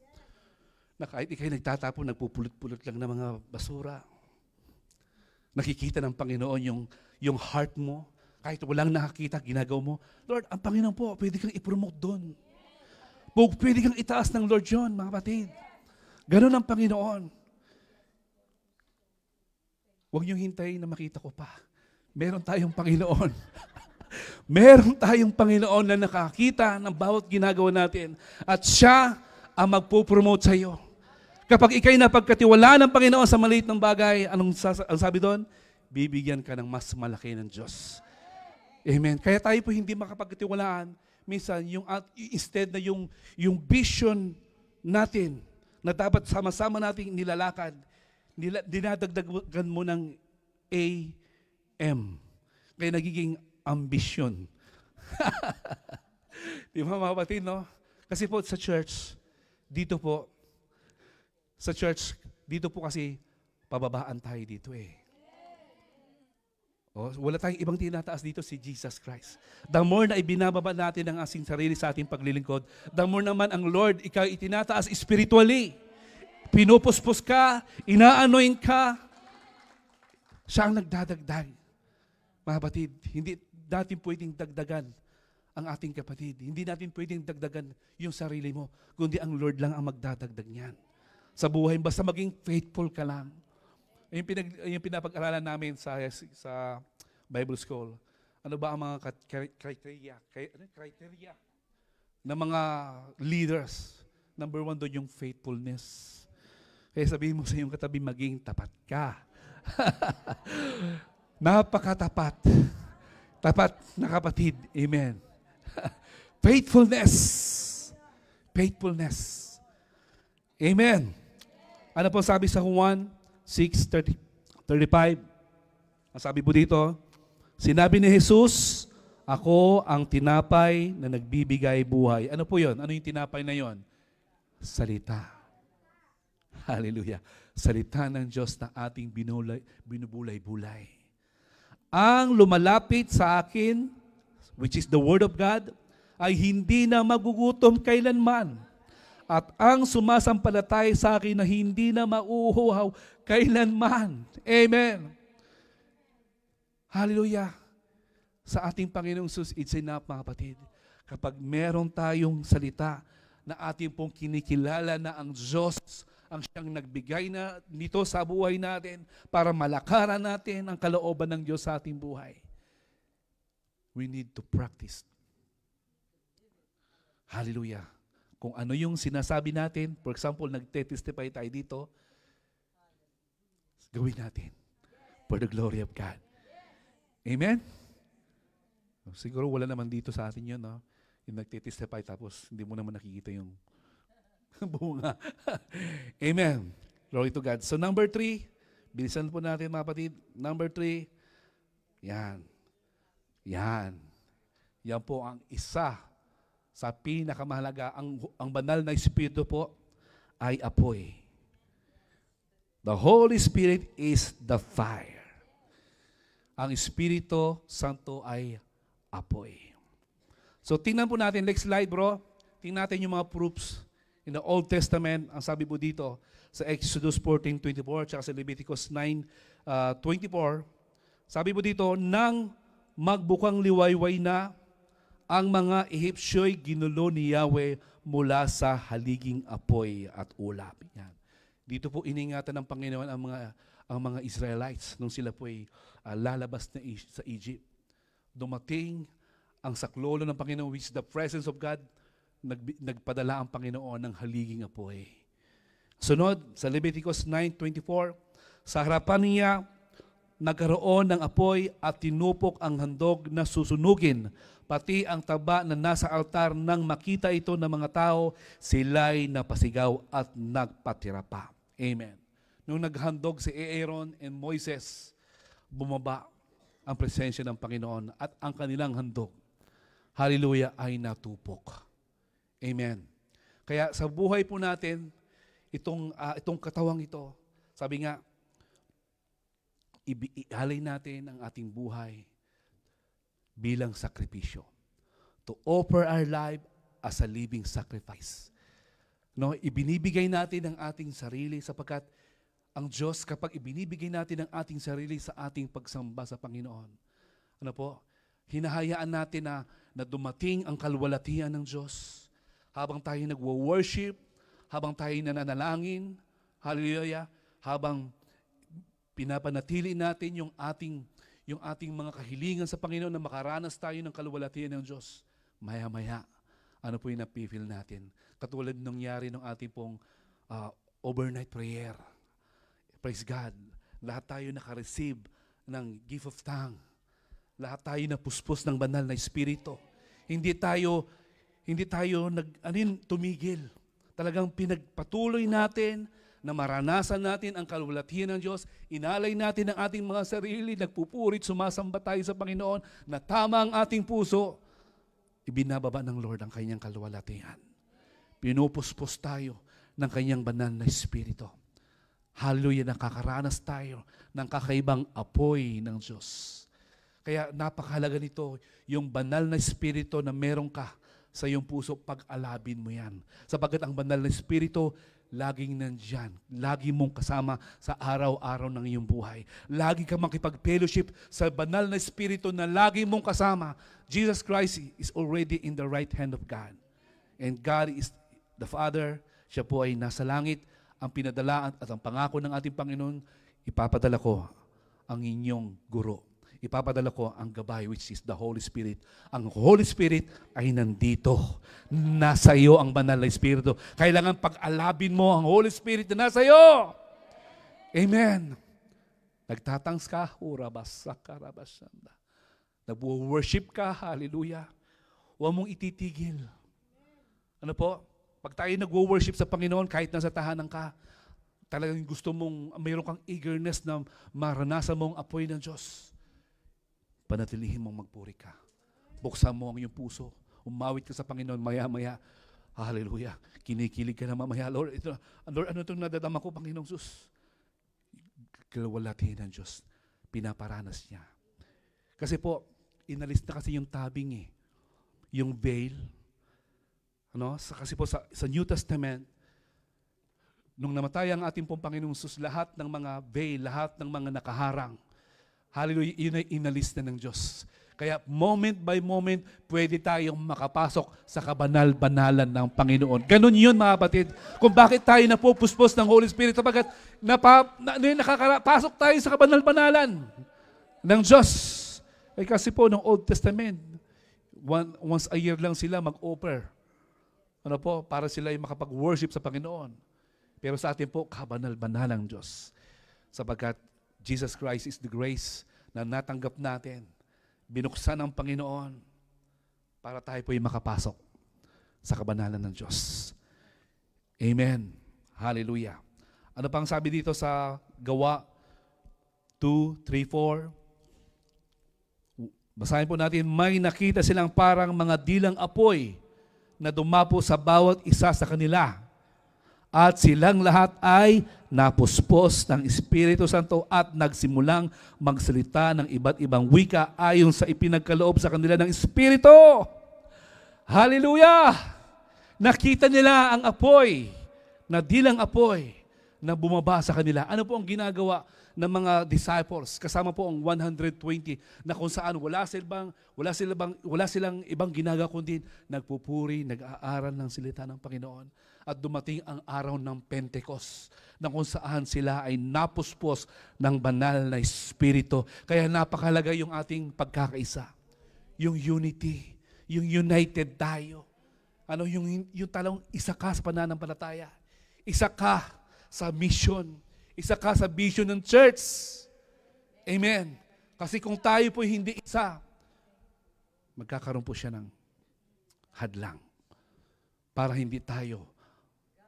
na kahit ikay nagtatapon, nagpupulot-pulot lang ng mga basura. Nakikita ng Panginoon yung heart mo, kahit walang nakakita, ginagawa mo. Lord, ang Panginoon po, pwede kang i-promote doon. Pwede kang itaas ng Lord yun, mga kapatid. Ganun ang Panginoon. Huwag niyong hintayin na makita ko pa. Meron tayong Panginoon. Meron tayong Panginoon na nakakita ng bawat ginagawa natin. At siya ang magpo-promote sa iyo. Kapag ikay napagkatiwalaan ng Panginoon sa maliit ng bagay, ang sabi doon? Bibigyan ka ng mas malaki ng Diyos. Amen. Kaya tayo po hindi makapagkatiwalaan. Minsan, instead na yung vision natin na dapat sama-sama nating nilalakad, dinadagdagan mo ng AM. Kaya nagiging ambition. Di ba mga kapatid, no? Kasi po sa church, dito po kasi pababaan tayo dito eh. Wala tayong ibang tinataas dito si Jesus Christ. The more na ibinababa natin ang asing sarili sa ating paglilingkod, the more naman ang Lord, ikaw itinataas spiritually. pinupuspos ka, inaanoin ka, siya ang nagdadagdag. Mga kapatid, hindi natin pwedeng dagdagan ang ating kapatid. Hindi natin pwedeng dagdagan yung sarili mo, kundi ang Lord lang ang magdadagdag niyan. Sa buhay, basta maging faithful ka lang. Yung pinapag-aralan namin sa Bible School, ano ba ang mga criteria ng mga leaders? Number 1 doon yung faithfulness. Kaya sabihin mo sa iyong katabi, maging tapat ka. Napakatapat. Tapat na kapatid. Amen. Faithfulness. Faithfulness. Amen. Ano po sabi sa Juan 6:35? Ang sabi po dito, sinabi ni Jesus, ako ang tinapay na nagbibigay buhay. Ano po yun? Ano yung tinapay na yon? Salita. Hallelujah. Salita ng Diyos na ating binubulay-bulay. Ang lumalapit sa akin, which is the Word of God, ay hindi na magugutom kailanman. At ang sumasampalatay sa akin na hindi na mauuhaw kailanman. Amen. Hallelujah. Sa ating Panginoong Jesus, it's enough mga kapatid. Kapag meron tayong salita na ating pong kinikilala na ang Diyos ang siyang nagbigay na nito sa buhay natin para malakaran natin ang kalooban ng Diyos sa ating buhay. We need to practice. Hallelujah. Kung ano yung sinasabi natin, for example, nagte-testify tayo dito, gawin natin for the glory of God. Amen? Siguro wala naman dito sa atin yun, no? Yung nagte-testify tapos hindi mo naman nakikita yung bunga. Amen. Glory to God. So number 3, bilisan po natin mga kapatid. Number 3, yan. Yan. Yan po ang isa sa pinakamahalaga. Ang banal na Espiritu po ay apoy. The Holy Spirit is the fire. Ang Espiritu Santo ay apoy. So tingnan po natin, next slide bro. Tingnan natin yung mga proofs in the Old Testament. Ang sabi po dito sa Exodus 14:24 tsaka sa Leviticus 9:24. Sabi po dito, nang magbukang liwayway na, ang mga Ehipsyo'y ginulo ni Yahweh mula sa haliging apoy at ulap. Yan. Dito po iningatan ng Panginoon ang mga Israelites nung sila po'y lalabas na sa Egypt. Dumating ang saklolo ng Panginoon, which is the presence of God, nagpadala ang Panginoon ng haliging apoy. Sunod, sa Leviticus 9:24, sa harapan niya, nagkaroon ng apoy at tinupok ang handog na susunugin, pati ang taba na nasa altar. Nang makita ito ng mga tao, sila'y napasigaw at nagpatira pa. Amen. Nung naghandog si Aaron and Moises, bumaba ang presensya ng Panginoon at ang kanilang handog, hallelujah, ay natupok. Amen. Kaya sa buhay po natin, itong katawang ito, sabi nga, ihalay natin ang ating buhay bilang sakripisyo. To offer our life as a living sacrifice. No, ibinibigay natin ang ating sarili sapagkat ang Diyos, kapag ibinibigay natin ang ating sarili sa ating pagsamba sa Panginoon, ano po, hinahayaan natin na dumating ang kalwalatian ng Diyos. Habang tayo nagwo-worship, habang tayo nananalangin, hallelujah, habang pinapanatili natin yung ating mga kahilingan sa Panginoon na makaranas tayo ng kalwalatian ng Diyos, maya-maya, ano po yung napifeel natin? Katulad nung nangyari ng ating pong overnight prayer. Praise God. Lahat tayo nakareceive ng gift of tongue. Lahat tayo napuspos ng banal na Espiritu. Hindi tayo tumigil. Talagang pinagpatuloy natin na maranasan natin ang kalwalatian ng Diyos. Inalay natin ang ating mga sarili, nagpupurit, sumasamba tayo sa Panginoon, na tama ang ating puso. Ibinababa ng Lord ang kanyang kalwalatian. Pinupuspos tayo ng kanyang banal na Espiritu. Hallelujah, nakakaranas tayo ng kakaibang apoy ng Diyos. Kaya napakahalaga nito, yung banal na Espiritu na meron ka sa iyong puso, pag-alabin mo yan. Sapagkat ang banal na Espiritu, laging nandyan. Lagi mong kasama sa araw-araw ng iyong buhay. Lagi ka makipag-fellowship sa banal na Espiritu na lagi mong kasama. Jesus Christ is already in the right hand of God. And God is the Father. Siya po ay nasa langit. Ang pinadala at ang pangako ng ating Panginoon, ipapadala ko ang inyong guro. Ipapadala ko ang gabay, which is the Holy Spirit. Ang Holy Spirit ay nandito. Nasa iyo ang banal na Espiritu. Kailangan pag-alabin mo ang Holy Spirit na nasa iyo. Amen. Nagtatangs ka, urabasakarabasyanda. Nag-worship ka, hallelujah. Huwag mong ititigil. Ano po? Pag tayo nag-worship sa Panginoon, kahit nasa tahanan ka, talagang gusto mong, mayroon kang eagerness na maranasan mong apoy ng Diyos. Panatilihin mong magpuri ka. Buksan mo ang iyong puso. Umawit ka sa Panginoon maya-maya. Hallelujah. Kinikilig ka na mamaya. Lord, Lord, ano itong nadadama ko, Panginoong Sus? Kalawalatihin ng Diyos. Pinaparanas niya. Kasi po, inalis na kasi yung tabing yung veil. Ano? Kasi po sa New Testament, nung namatay ang ating pong Panginoong Sus, lahat ng mga veil, lahat ng mga nakaharang, hallelujah, yun ay inalis na ng Diyos. Kaya moment by moment, pwede tayong makapasok sa kabanal-banalan ng Panginoon. Ganun yun, mga kapatid. Kung bakit tayo napupuspos ng Holy Spirit, sapagkat nakakapasok tayo sa kabanal-banalan ng Diyos. Eh kasi po, ng Old Testament, once a year lang sila mag-offer. Ano po? Para sila ay makapag-worship sa Panginoon. Pero sa atin po, kabanal-banalang Diyos. Sapagkat Jesus Christ is the grace na natanggap natin. Binuksan ng Panginoon para tayo po'y makapasok sa kabanalan ng Diyos. Amen. Hallelujah. Ano pang sabi dito sa Gawa 2, 3, 4? Basahin po natin, may nakita silang parang mga dilang apoy na dumapo sa bawat isa sa kanila. At silang lahat ay napuspos ng Espiritu Santo at nagsimulang magsalita ng iba't ibang wika ayon sa ipinagkaloob sa kanila ng Espiritu. Hallelujah! Nakita nila ang apoy, na dilang apoy, na bumaba sa kanila. Ano po ang ginagawa ng mga disciples? Kasama po ang 120 na kung saan wala silang ibang ginagawa kundi nagpupuri, nag-aaral ng salita ng Panginoon. At dumating ang araw ng Pentecost na kung saan sila ay napuspos ng banal na Espiritu. Kaya napakalaga yung ating pagkakaisa. Yung unity, yung united tayo. Ano yung talong isa ka sa pananampalataya. Isa ka sa mission. Isa ka sa vision ng church. Amen. Kasi kung tayo po hindi isa, magkakaroon po siya ng hadlang para hindi tayo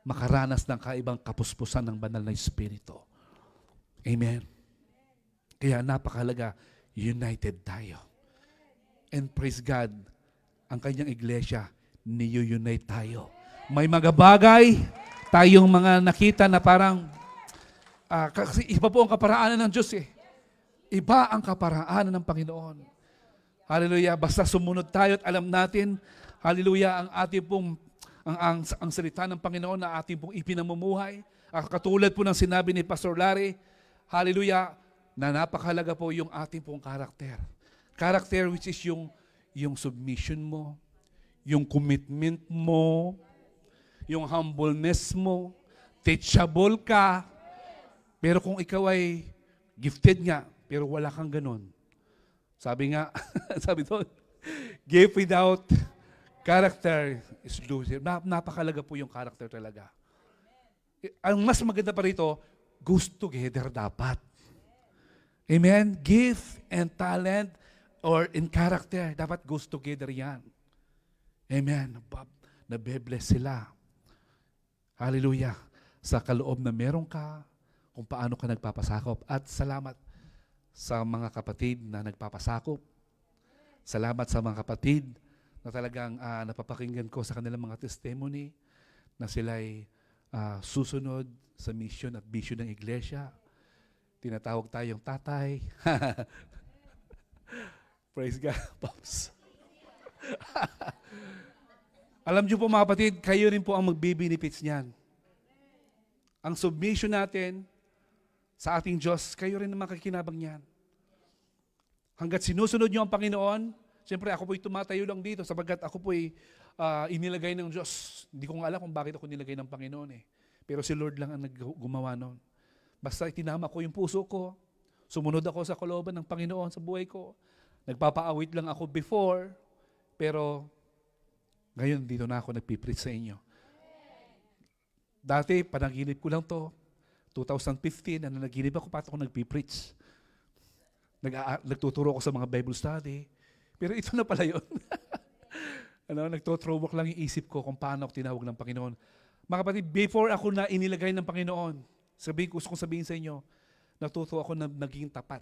makaranas ng kaibang kapuspusan ng banal na Espiritu. Amen. Kaya napakahalaga, united tayo. And praise God, ang kanyang iglesia, niyo-unite tayo. May mga bagay, tayong mga nakita na parang, kasi iba po ang kaparaanan ng Diyos Iba ang kaparaanan ng Panginoon. Hallelujah. Basta sumunod tayo at alam natin, hallelujah, ang ating pong ang salita ng Panginoon na ating pong ipinamumuhay. Katulad po ng sinabi ni Pastor Larry, hallelujah, na napakahalaga po yung ating pong karakter. Karakter which is yung submission mo, yung commitment mo, yung humbleness mo, teachable ka. Pero kung ikaw ay gifted nga, pero wala kang ganun. Sabi nga, sabi doon, gift without character is loser. Napakalaga po yung character talaga. Ang mas maganda pa rito, goes together dapat. Amen? Gift and talent or in character, dapat goes together yan. Amen? Nabe-bless sila. Hallelujah. Sa kaloob na meron ka, kung paano ka nagpapasakop. At salamat sa mga kapatid na nagpapasakop. Salamat sa mga kapatid na talagang napapakinggan ko sa kanilang mga testimony na sila'y susunod sa mission at vision ng iglesia. Tinatawag tayong tatay. Praise God, Pops. Alam niyo po mga kapatid, kayo rin po ang magbe-benefits niyan. ang submission natin sa ating Diyos, kayo rin naman makikinabang niyan. Hanggat sinusunod niyo ang Panginoon, siyempre ako po'y tumatayo lang dito sapagkat ako po'y inilagay ng Diyos. Hindi ko nga alam kung bakit ako nilagay ng Panginoon eh. Pero si Lord lang ang gumawa noon. Basta itinama ko yung puso ko, sumunod ako sa kalooban ng Panginoon sa buhay ko. Nagpapaawit lang ako before, pero ngayon dito na ako nagpipreach sa inyo. Dati, panaginip ko lang to. 2015, nanaginip ako, paano ako nagpipreach. Nagtuturo ako sa mga Bible study. Pero ito na pala yun. Nagtothrowback lang yung isip ko kung paano ako tinawag ng Panginoon. Mga kapatid, before ako na inilagay ng Panginoon, gusto kong sabihin sa inyo, natuto ako na maging tapat.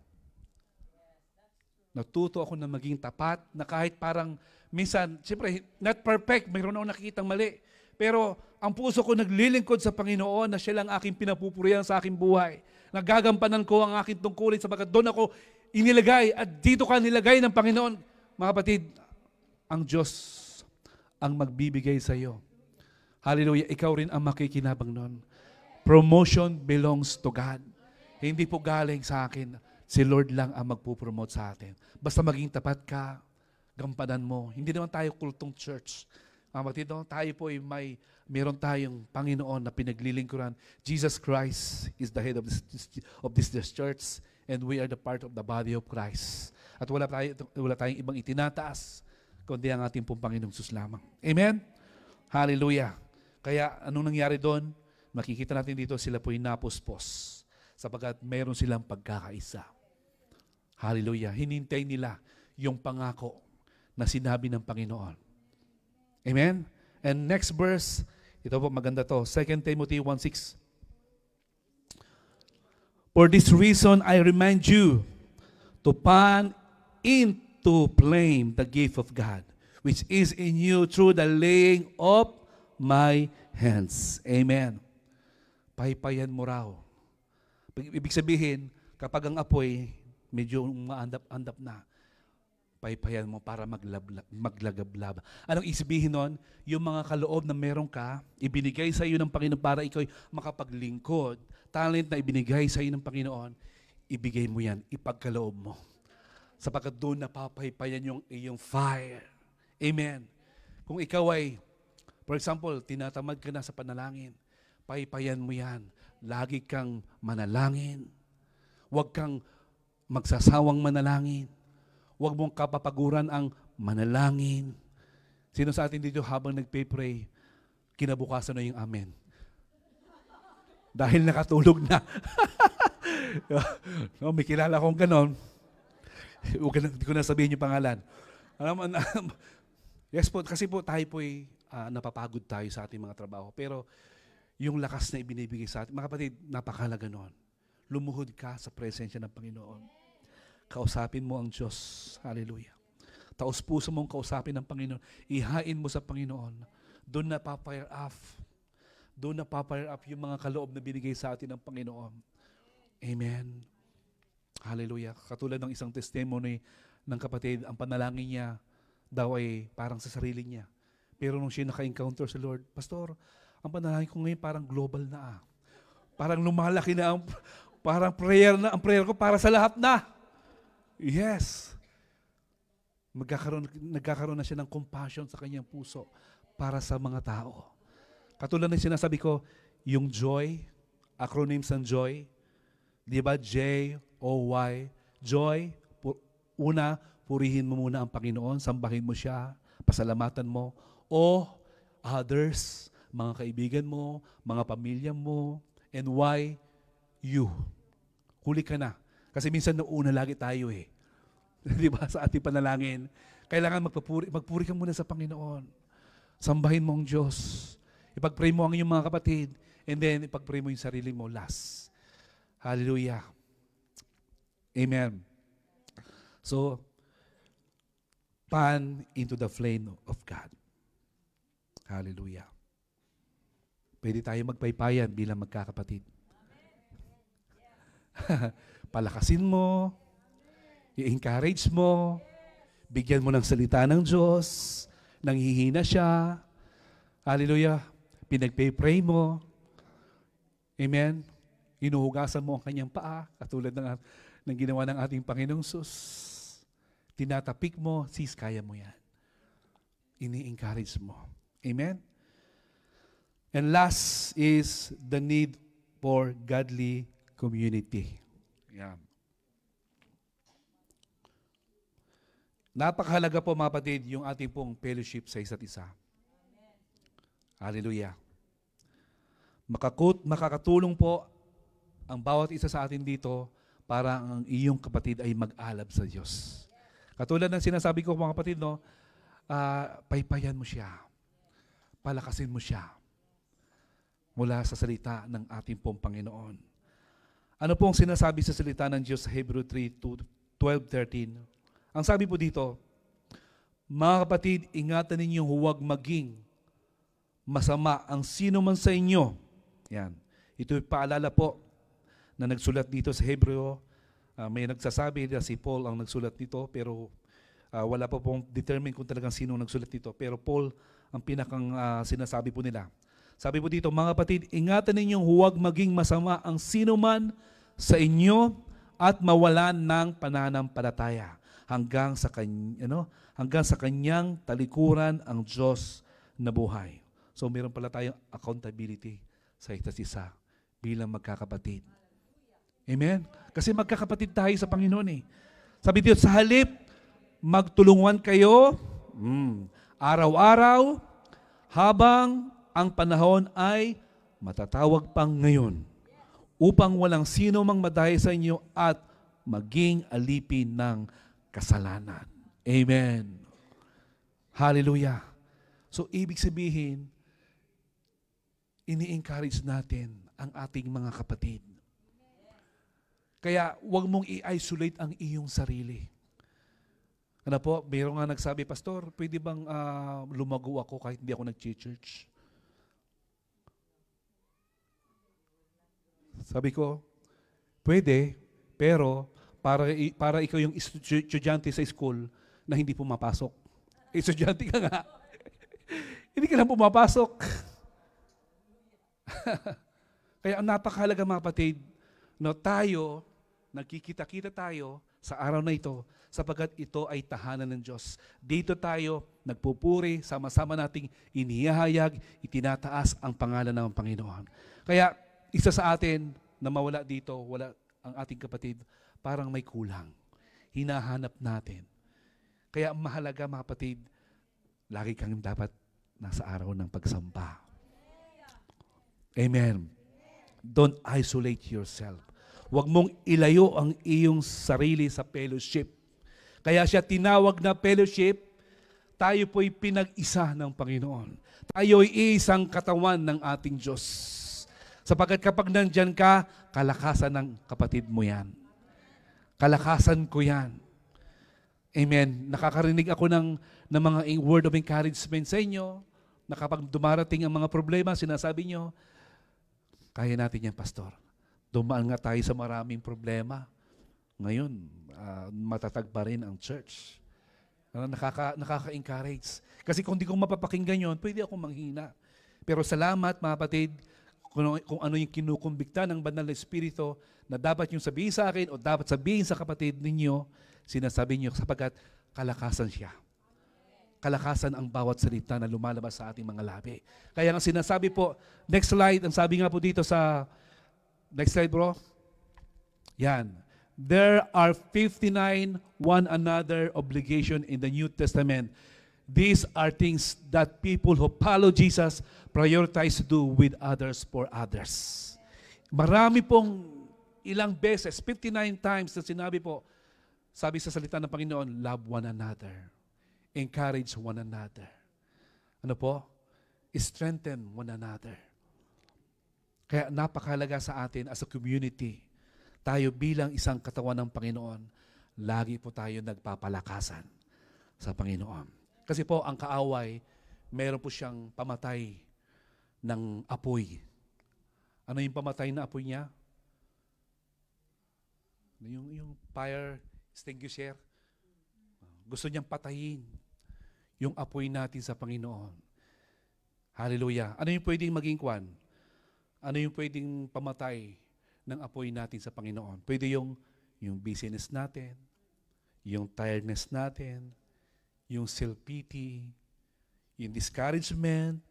Natuto ako na maging tapat, na kahit parang minsan, siyempre, not perfect, mayroon akong nakikitang mali. Pero ang puso ko naglilingkod sa Panginoon na siya lang aking pinapupurihan sa aking buhay. Nagagampanan ko ang aking tungkulin sapagkat doon ako inilagay at dito ka nilagay ng Panginoon. Mga kapatid, ang Diyos ang magbibigay sa iyo. Hallelujah, ikaw rin ang makikinabang nun. Promotion belongs to God. Hindi po galing sa akin. Si Lord lang ang magpupromote sa atin. Basta maging tapat ka, gampanan mo. Hindi naman tayo kultong church. Mga kapatid, tayo po ay meron tayong Panginoon na pinaglilingkuran. Jesus Christ is the head of this church and we are the part of the body of Christ. At wala tayong ibang itinataas kundi ang ating pong Panginoong Sus lamang. Amen? Hallelujah. Kaya anong nangyari doon? Makikita natin dito sila po yung napuspos sapagkat meron silang pagkakaisa. Hallelujah. Hinintay nila yung pangako na sinabi ng Panginoon. Amen? And next verse, ito po maganda to, 2 Timothy 1:6. For this reason, I remind you to pan into flame the gift of God, which is in you through the laying of my hands. Amen. Paypayan mo raw. Ibig sabihin, kapag ang apoy medyo maandap-andap na, paypayan mo para maglagablab. Anong isibihin nun? Yung mga kaloob na meron ka, ibinigay sa iyo ng Panginoon para ikaw makapaglingkod. Talent na ibinigay sa iyo ng Panginoon, ibigay mo yan, ipagkaloob mo. Sapagkat doon napapaypayan yung iyong fire. Amen. Kung ikaw ay, for example, tinatamad ka na sa panalangin, paypayan mo yan. Lagi kang manalangin. Huwag kang magsasawang manalangin. Huwag mong kapapaguran ang manalangin. Sino sa atin dito habang nagpe-pray, kinabukasan na yung amen? Dahil nakatulog na. No, may kilala kong ganon. Hindi ko na sabihin yung pangalan. Yes po, kasi po tayo po napapagod tayo sa ating mga trabaho. Pero yung lakas na ibinibigay sa atin, mga kapatid, napakahalaga nun. Lumuhod ka sa presensya ng Panginoon. Kausapin mo ang Diyos. Hallelujah. Taos puso mong kausapin ng Panginoon. Ihain mo sa Panginoon. Doon na pa-fire off. Doon na pa-fire up yung mga kaloob na binigay sa atin ng Panginoon. Amen. Hallelujah. Katulad ng isang testimony ng kapatid, ang panalangin niya daw ay parang sa sarili niya. Pero nung siya naka-encounter sa Lord, Pastor, ang panalangin ko ngayon parang global na. Parang lumalaki na, parang prayer na, ang prayer ko para sa lahat na. Yes. Nagkakaroon na siya ng compassion sa kanyang puso para sa mga tao. Katulad ng sinasabi ko, yung joy, acronyms ng joy, di ba? J-O-Y. Joy, una, purihin mo muna ang Panginoon, sambahin mo siya, pasalamatan mo. O, others, mga kaibigan mo, mga pamilya mo, and why? You. Huli ka na. Kasi minsan nauna lagi tayo eh. Di ba? Sa ating panalangin. Kailangan magpuri ka muna sa Panginoon. Sambahin mo ang Diyos. Ipag-pray mo ang iyong mga kapatid. And then, ipag-pray mo yung sarili mo last. Hallelujah. Amen. So, pan into the flame of God. Hallelujah. Pwede tayo magpaypayan bilang magkakapatid. Palakasin mo, i-encourage mo, bigyan mo ng salita ng Diyos, nanghihina siya, hallelujah, pinagpay-pray mo, Amen? Inuhugasan mo ang kanyang paa, katulad ng ginawa ng ating Panginoong Sus. Tinatapik mo, sis, kaya mo yan. Ini-encourage mo. Amen? And last is the need for godly community. Yan. Napakahalaga po mga kapatid yung ating pong fellowship sa isa't isa. Hallelujah. Makakatulong po ang bawat isa sa atin dito para ang iyong kapatid ay mag-alab sa Diyos. Katulad ng sinasabi ko mga kapatid, no, paypayan mo siya. Palakasin mo siya mula sa salita ng ating pong Panginoon. Ano pong sinasabi sa salita ng Diyos sa Hebrew 3:12-13? Ang sabi po dito, mga kapatid, ingatan ninyong huwag maging masama ang sino man sa inyo. Yan. Ito'y paalala po na nagsulat dito sa Hebrew. May nagsasabi na si Paul ang nagsulat dito, pero wala pa pong determine kung talagang sino nagsulat dito. Pero Paul ang pinakang sinasabi po nila. Sabi po dito, mga kapatid, ingatan ninyong huwag maging masama ang sino man sa inyo at mawalan ng pananampalataya hanggang sa kanyang talikuran ang Diyos na buhay. So meron pala tayong accountability sa isa't isa bilang magkakapatid. Amen? Kasi magkakapatid tayo sa Panginoon eh. Sabi dito, sa halip, magtulungan kayo araw-araw habang ang panahon ay matatawag pang ngayon upang walang sino mang madaya sa inyo at maging alipin ng kasalanan. Amen. Hallelujah. So, ibig sabihin, ini-encourage natin ang ating mga kapatid. Kaya, huwag mong i-isolate ang iyong sarili. Ano po, mayroon nga nagsabi, Pastor, pwede bang lumago ako kahit hindi ako nag-church? Sabi ko, pwede, pero para ikaw yung estudyante sa school na hindi pumapasok. Estudyante ka nga. Hindi ka lang pumapasok. Kaya ang napakahalaga mga kapatid, no, tayo, nagkikita-kita tayo sa araw na ito sapagkat ito ay tahanan ng Diyos. Dito tayo nagpupuri, sama-sama nating inihahayag, itinataas ang pangalan ng Panginoon. Kaya isa sa atin na mawala dito, wala ang ating kapatid, parang may kulang. Hinahanap natin. Kaya mahalaga mga kapatid, lagi kang dapat nasa araw ng pagsamba. Amen. Don't isolate yourself. Huwag mong ilayo ang iyong sarili sa fellowship. Kaya siya tinawag na fellowship, tayo po'y pinag-isa ng Panginoon. Tayo'y isang katawan ng ating Diyos. Sapagkat kapag nandyan ka, kalakasan ng kapatid mo yan. Kalakasan ko yan. Amen. Nakakarinig ako ng mga word of encouragement sa inyo, na kapag dumarating ang mga problema, sinasabi nyo, kaya natin yan, Pastor. Dumaan nga tayo sa maraming problema. Ngayon, matatag pa rin ang church. Nakaka-encourage. Kasi kung di ko mapapakinggan yun, pwede akong manghina. Pero salamat, mga kapatid, kung ano yung kinukumbikta ng Banal na Espiritu na dapat yung sabihin sa akin o dapat sabihin sa kapatid ninyo, sinasabi niyo sapagkat kalakasan siya. Kalakasan ang bawat salita na lumalabas sa ating mga labi. Kaya ang sinasabi po, next slide, ang sabi nga po dito sa, next slide bro, yan. There are 59 one another obligation in the New Testament. These are things that people who follow Jesus prioritize to do with others for others. Marami pong ilang beses, 59 times na sinabi po, sabi sa salita ng Panginoon, love one another. Encourage one another. Ano po? Strengthen one another. Kaya napakahalaga sa atin as a community, tayo bilang isang katawan ng Panginoon, lagi po tayo nagpapalakasan sa Panginoon. Kasi po, ang kaaway, meron po siyang pamatay ng apoy. Ano yung pamatay na apoy niya? Yung fire extinguisher. Gusto niyang patayin yung apoy natin sa Panginoon. Hallelujah. Ano yung pwedeng maging kwan? Ano yung pwedeng pamatay ng apoy natin sa Panginoon? Pwede yung busyness natin, yung tiredness natin, yung self-pity, yung discouragement,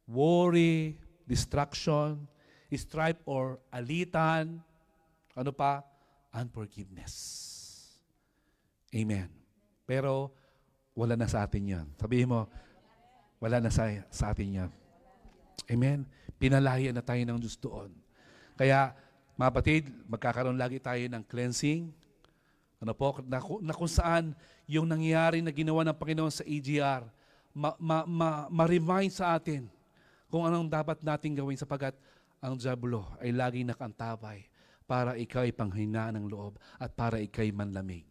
worry, distraction, strife or alitan, ano pa? Unforgiveness. Amen. Pero wala na sa atin yan. Sabihin mo, wala na sa atin yan. Amen. Pinalaya na tayo ng Diyos doon. Kaya, mga kapatid, magkakaroon lagi tayo ng cleansing. Ano po? Na kung saan yung nangyayari na ginawa ng Panginoon sa AGR, ma-remind sa atin kung anong dapat nating gawin sapagkat ang diablo ay laging nakantabay para ikaw ay panghinaan ng loob at para ikaw ay manlamig.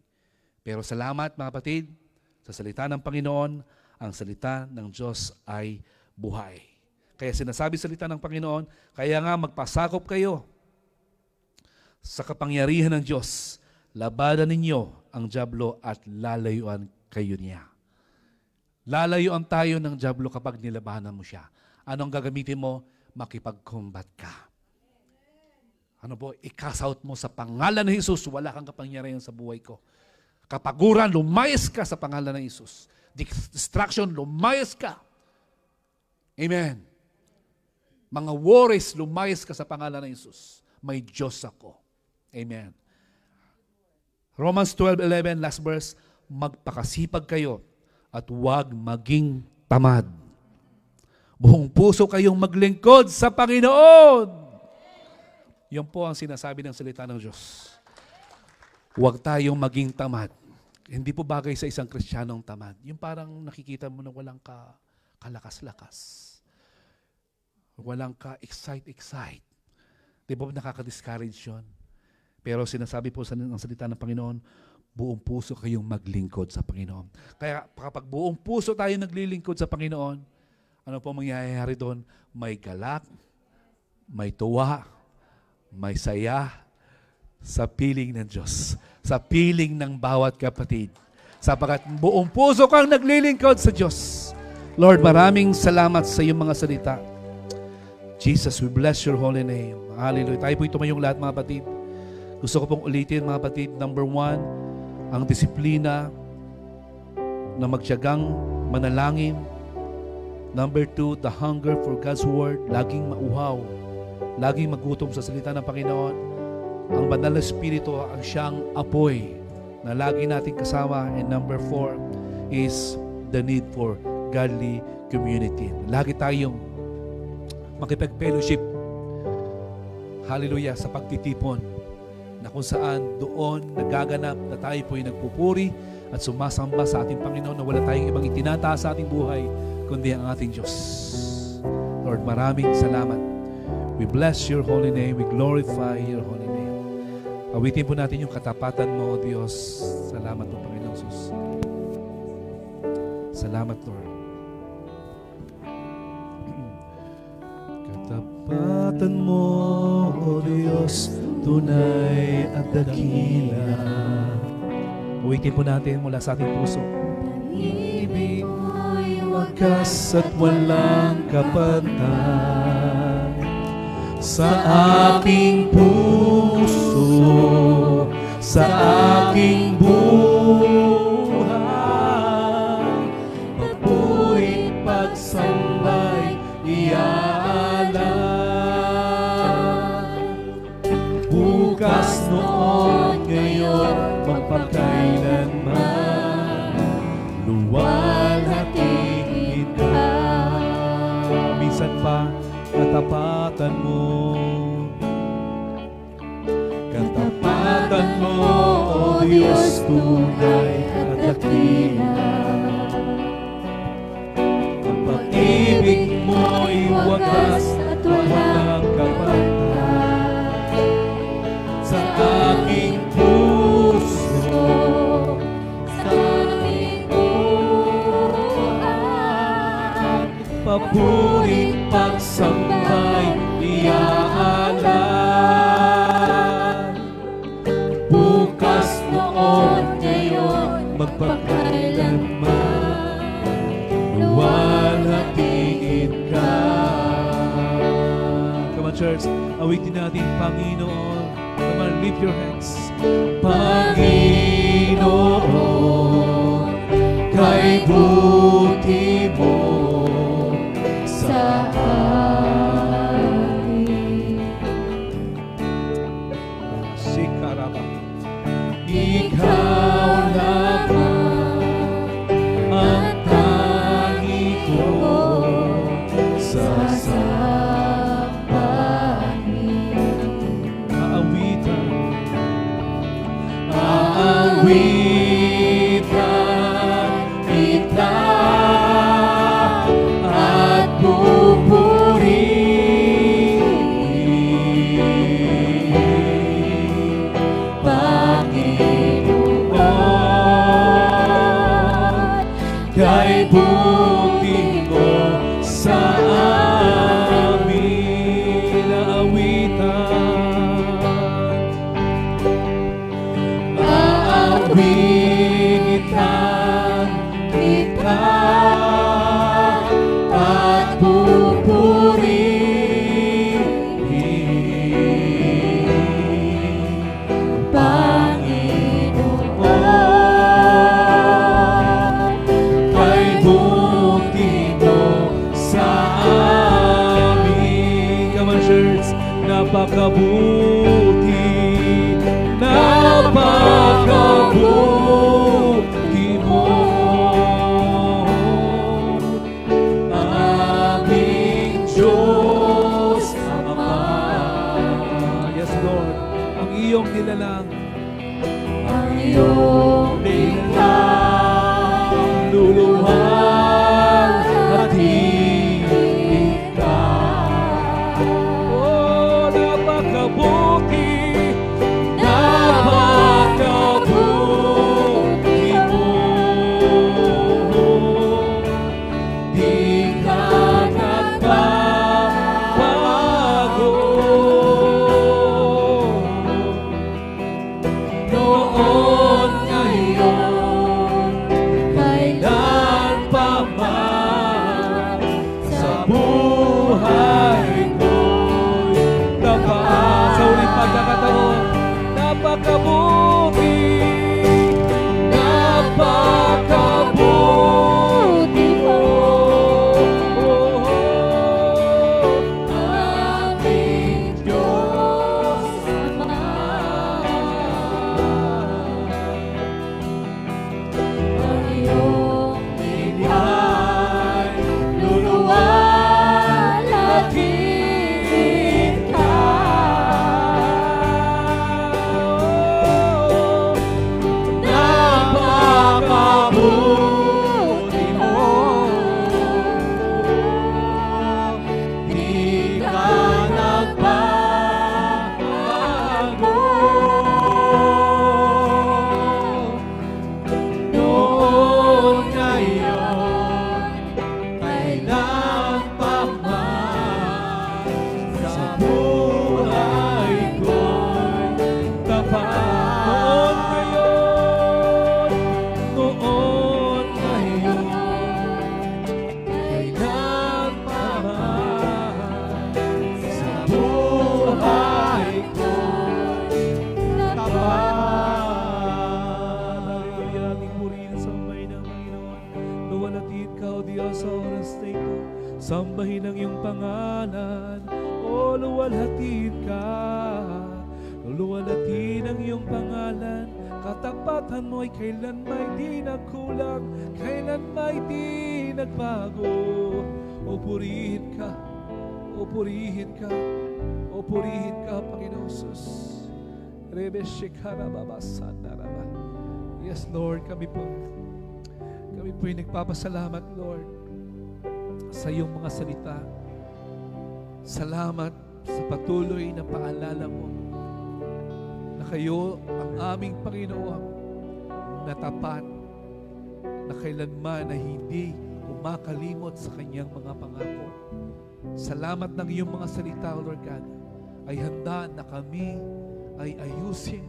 Pero salamat mga kapatid, sa salita ng Panginoon, ang salita ng Diyos ay buhay. Kaya sinasabi salita ng Panginoon, kaya nga magpasakop kayo sa kapangyarihan ng Diyos. Labanan ninyo ang diablo at lalayuan kayo niya. Lalayuan tayo ng diablo kapag nilabanan mo siya. Anong gagamitin mo? Makipag-combat ka. Ano po? I-cast out mo sa pangalan ng Jesus, wala kang kapangyarihan sa buhay ko. Kapaguran, lumayas ka sa pangalan ng Jesus. Distraction, lumayas ka. Amen. Mga worries, lumayas ka sa pangalan ng Jesus. May Diyos ako. Amen. Romans 12:11, last verse, magpakasipag kayo at huwag maging tamad. Buong puso kayong maglingkod sa Panginoon. Yan po ang sinasabi ng salita ng Diyos. Huwag tayong maging tamad. Hindi po bagay sa isang Kristiyanong tamad. Yung parang nakikita mo na walang kalakas-lakas. Walang ka-excite. Di ba nakaka-discourage yun? Pero sinasabi po ng salita ng Panginoon, buong puso kayong maglingkod sa Panginoon. Kaya kapag buong puso tayo naglilingkod sa Panginoon, ano po mangyayari doon? May galak, may tuwa, may saya sa piling ng Diyos. Sa piling ng bawat kapatid. Sapagkat buong puso kang naglilingkod sa Diyos. Lord, maraming salamat sa iyong mga salita. Jesus, we bless your holy name. Hallelujah. Tayo po tumayong lahat mga kapatid. Gusto ko pong ulitin mga kapatid. Number 1, ang disiplina na magtiyagang manalangin. Number 2, the hunger for God's word. Laging mauhaw. Laging magutom sa salita ng Panginoon. Ang banal na Espiritu ang siyang apoy na lagi nating kasama. And number 4 is the need for godly community. Lagi tayong makipag-fellowship, hallelujah, sa pagtitipon na kung saan doon nagaganap na tayo po'y nagpupuri at sumasamba sa ating Panginoon na wala tayong ibang itinataas sa ating buhay kundi ang ating Diyos. Lord, maraming salamat. We bless your holy name. We glorify your holy name. Awitin po natin yung katapatan mo, O Diyos. Salamat po, Panginoon Jesus. Salamat, Lord. Katapatan mo, O Diyos, tunay at dakila. Uwitin po natin mula sa ating puso. Ibig mo'y wagas at walang kapantay sa aking puso, sa aking buhay. Papuri pagsambay bukas, noon, ngayon, magpakailanman, luwalhatiin ka. Minsan pa, katapatan mo, O Diyos, tunay at dakila. Ang pag-ibig mo'y wagas at walang kapantay sa aking puso, sa aking buhay. Papuri pagsambay iaalay. Bukas, noon, ngayon, magpakailanman, luwalhatiin ka. Come on, church, awitin natin, Panginoon. Come on, lift your hands. Panginoon, kay buti mo sa akin. Sikaraba. Ikaw lamang ang tangi ko sasambahin. Aawitan kita at pupurihin, Panginoon, kay buti mo sa amin. Aawitan kita at pupurihin, Panginoon, kay buti mo sa amin. Come on, church. Napakabuti. Napakabuti mo, aming Diyos Ama. Yes, Lord. Ang iyong nilalang, Ang iyong nilalang, luluwalhatiin ka. oh, napakabuti. Napakabuti mo, di ka nagbabago. Noon, ngayon, kailan pa man, sa buhay ko'y Tapat sa ulit pagkakataon. Napakabuti. napakabuti mo, aming Diyos Ama. Ang iyong bigay, luluwalhatiin ka. Napakabuti mo, di ka nagbabago. Noon, ngayon, kailan pa man, sa buhay ko'y Tapat. Noon, ngayon. kailan pa man, sa buhay ko'y tapat. Hallelujah. Ating purihin ang sambahin ng Panginoon. Luwalhatiin ka, O Diyos, sa oras na ito. Sambahin ang iyong pangalan. O luwalhatiin ka. Luwalhatiin ang iyong pangalan. Katapatan mo ay kailan may di nagkulang, kailan may di nagbago. O purihin ka. O purihin ka. O purihin ka, Panginoon Jesus. Yes, Lord, kami po'y nagpapasalamat, Lord, sa iyong mga salita. Salamat sa patuloy na paalala mo na kayo ang aming Panginoon na tapat, na kailanman na hindi kumakalimot sa kanyang mga pangako. Salamat ng iyong mga salita, Lord God, ay handa na kami ay ayusin,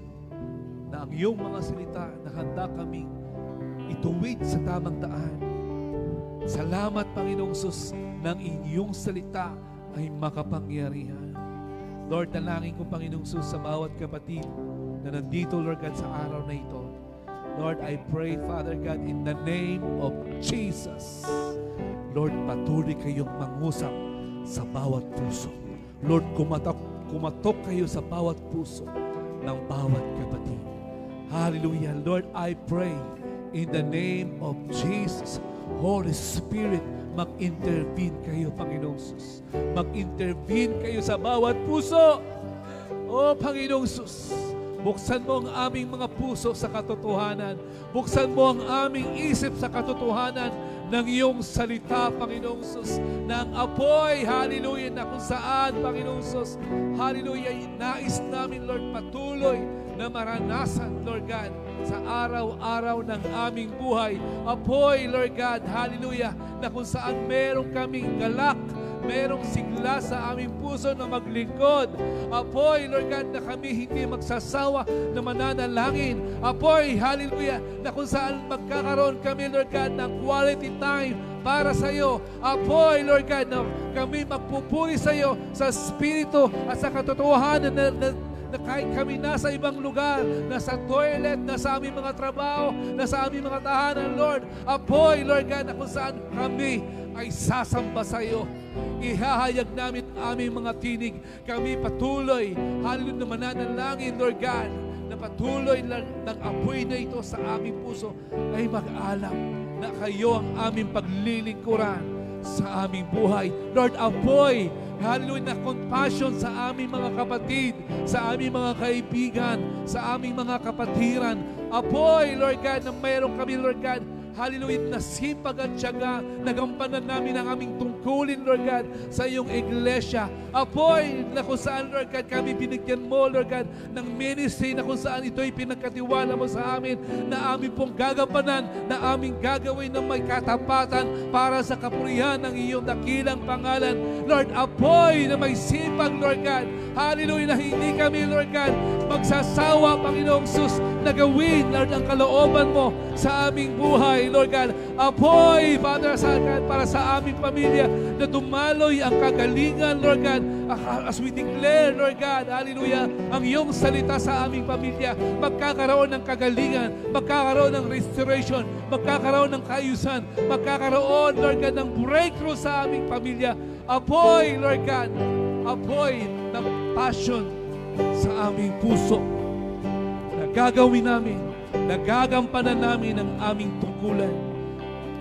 na ang iyong mga salita na handa kaming ituwid sa tamang daan. Salamat, Panginoong Sus, ng inyong salita ay makapangyarihan. Lord, dalangin ko, Panginoong Jesus, sa bawat kapatid na nandito, Lord God, sa araw na ito. Lord, I pray, Father God, in the name of Jesus. Lord, patuloy kayong mangusap sa bawat puso. Lord, kumatok kayo sa bawat puso ng bawat kapatid. Hallelujah. Lord, I pray in the name of Jesus. Holy Spirit, mag-intervene kayo, Panginoong Jesus. Mag-intervene kayo sa bawat puso. O Panginoong Jesus, buksan mo ang aming mga puso sa katotohanan. Buksan mo ang aming isip sa katotohanan ng iyong salita, Panginoong Jesus. Ng apoy, hallelujah, na kung saan, Panginoong Jesus, hallelujah, nais namin, Lord, patuloy na maranasan, Lord God, sa araw-araw ng aming buhay. Apoy, Lord God, hallelujah, na kung saan meron kaming galak, merong sigla sa aming puso na maglingkod. Apoy, Lord God, na kami hindi magsasawa na mananalangin. Apoy, hallelujah, na kung saan magkakaroon kami, Lord God, ng quality time para sa iyo. Apoy, Lord God, na kami magpupuri sa iyo sa Espiritu at sa katotohanan na kahit kami nasa ibang lugar, nasa toilet, nasa aming mga trabaho, nasa aming mga tahanan, Lord. Apoy, Lord God, na kung saan kami ay sasamba sa iyo. Ihahayag namin aming mga tinig. Kami patuloy, hallelujah, na mananalangin, Lord God, na patuloy ng apoy na ito sa aming puso ay mag-alam na kayo ang aming paglilingkuran sa aming buhay. Lord, apoy, hallelujah, na compassion sa aming mga kapatid, sa aming mga kaibigan, sa aming mga kapatiran. Apoy, Lord God, na mayroon kami, Lord God, hallelujah, na sipag at tiyaga, nagampanan namin ang aming tungkulin, Lord God, sa iyong iglesia. Apoy, na kung saan, Lord God, kami binigyan mo, Lord God, ng ministry na kung saan ito'y pinagkatiwala mo sa amin, na aming pong gagampanan, na aming gagawin ng may katapatan para sa kapurihan ng iyong dakilang pangalan. Lord, apoy na may sipag, Lord God, hallelujah, na hindi kami, Lord God, magsasawa, Panginoong Sus, na gawin, Lord, ang kalooban mo sa aming buhay, Lord God. Apoy, Father, para sa aming pamilya na dumaloy ang kagalingan, Lord God, as we declare, Lord God, hallelujah, ang iyong salita sa aming pamilya, magkakaroon ng kagalingan, magkakaroon ng restoration, magkakaroon ng kaayusan, magkakaroon, Lord God, ng breakthrough sa aming pamilya. Apoy, Lord God, apoy ng passion sa aming puso na gagawin namin, nagagampanan namin ang aming tungkulan,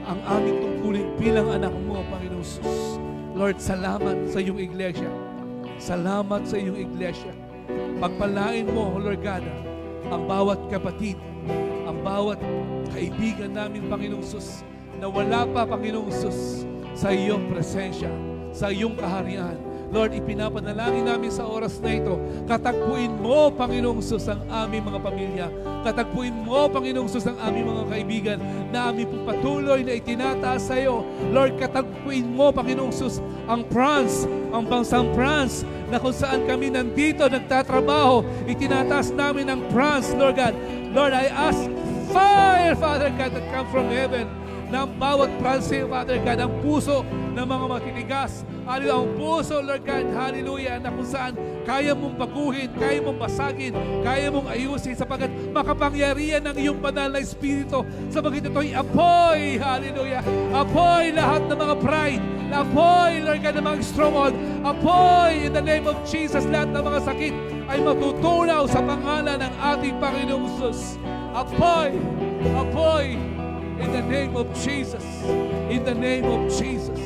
ang aming tungkulin bilang anak mo, Panginoon Jesus. Lord, salamat sa iyong iglesia. Salamat sa iyong iglesia. Pagpalain mo, Lord God, ang bawat kapatid, ang bawat kaibigan namin, Panginoon Jesus, na wala pa, Panginoon Jesus, sa iyong presensya, sa iyong kaharian. Lord, ipinapanalangin namin sa oras na ito, katagpuin mo, Panginoong Sus, ang aming mga pamilya. Katagpuin mo, Panginoong Sus, ang aming mga kaibigan na aming pong patuloy na itinataas sa iyo. Lord, katagpuin mo, Panginoong Sus, ang France, ang bansang France, na kung saan kami nandito nagtatrabaho, itinataas namin ang France, Lord God. Lord, I ask fire, Father God, that come from heaven, ng bawat Pranse, Father God, ang puso ng mga matitigas. Hallelujah, ang puso, Lord God, hallelujah, na kung saan kaya mong baguhin, kaya mong basagin, kaya mong ayusin, sapagkat makapangyarihan ng iyong banal na Espiritu. Sapagkat ito'y apoy, hallelujah, apoy lahat ng mga pride, apoy, Lord God, ng mga stronghold, apoy in the name of Jesus, lahat ng mga sakit ay matutunaw sa pangalan ng ating Panginoong Jesus. Apoy, apoy, in the name of Jesus. In the name of Jesus.